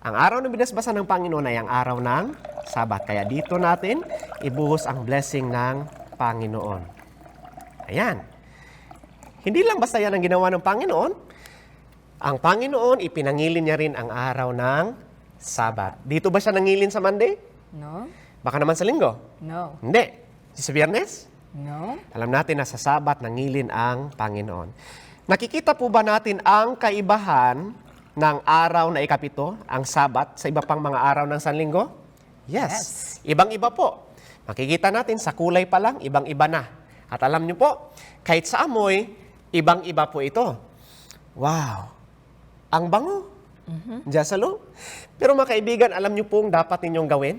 Ang araw na binasbasan ng Panginoon ay ang araw ng Sabat. Kaya dito natin ibuhos ang blessing ng Panginoon. Ayan. Hindi lang basta yan ang ginawa ng Panginoon. Ang Panginoon, ipinangilin niya rin ang araw ng Sabat. Dito ba siya nangilin sa Monday? No. Baka naman sa linggo? No. Hindi. Sa Biyernes? No. Alam natin na sa Sabat nangilin ang Panginoon. Nakikita po ba natin ang kaibahan ng araw na ikapito, ang Sabat, sa iba pang mga araw ng Sanlinggo? Yes. Ibang-iba po. Makikita natin sa kulay pa lang, ibang-iba na. At alam niyo po, kahit sa amoy, Ibang-iba po ito. Wow! Ang bango. Diyan sa loob. Pero mga kaibigan, alam niyo pong dapat ninyong gawin?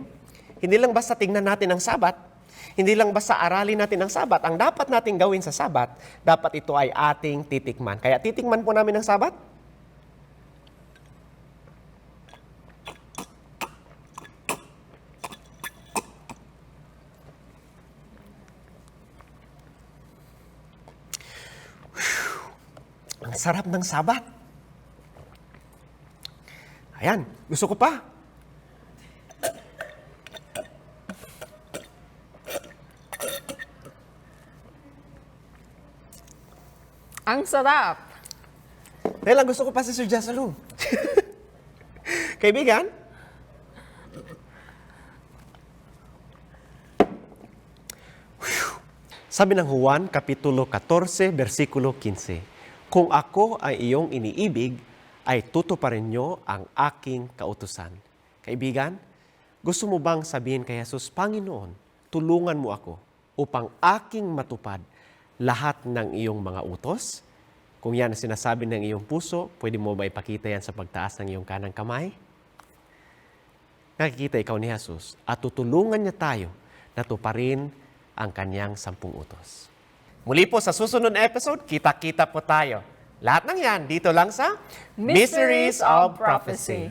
Hindi lang basta tingnan natin ang Sabat, hindi lang basta aralin natin ang Sabat. Ang dapat nating gawin sa Sabat, dapat ito ay ating titikman. Kaya titikman po namin ang Sabat. Ang sarap ng Sabat. Ayan, gusto ko pa. Ang sarap! Dahil lang gusto ko pa si Sir Jasalong. Kaibigan, sabi ng Juan, Kapitulo 14, versikulo 15, kung ako ay iyong iniibig, ay tutuparin niyo ang aking kautusan. Kaibigan, gusto mo bang sabihin kay Jesus, Panginoon, tulungan mo ako upang aking matupad lahat ng iyong mga utos? Kung yan ang sinasabi ng iyong puso, pwede mo ba ipakita yan sa pagtaas ng iyong kanang kamay? Nakikita ikaw ni Jesus at tutulungan niya tayo na tuparin ang kanyang 10 utos. Muli po sa susunod na episode, kita-kita po tayo. Lahat ng yan dito lang sa Mysteries of Prophecy.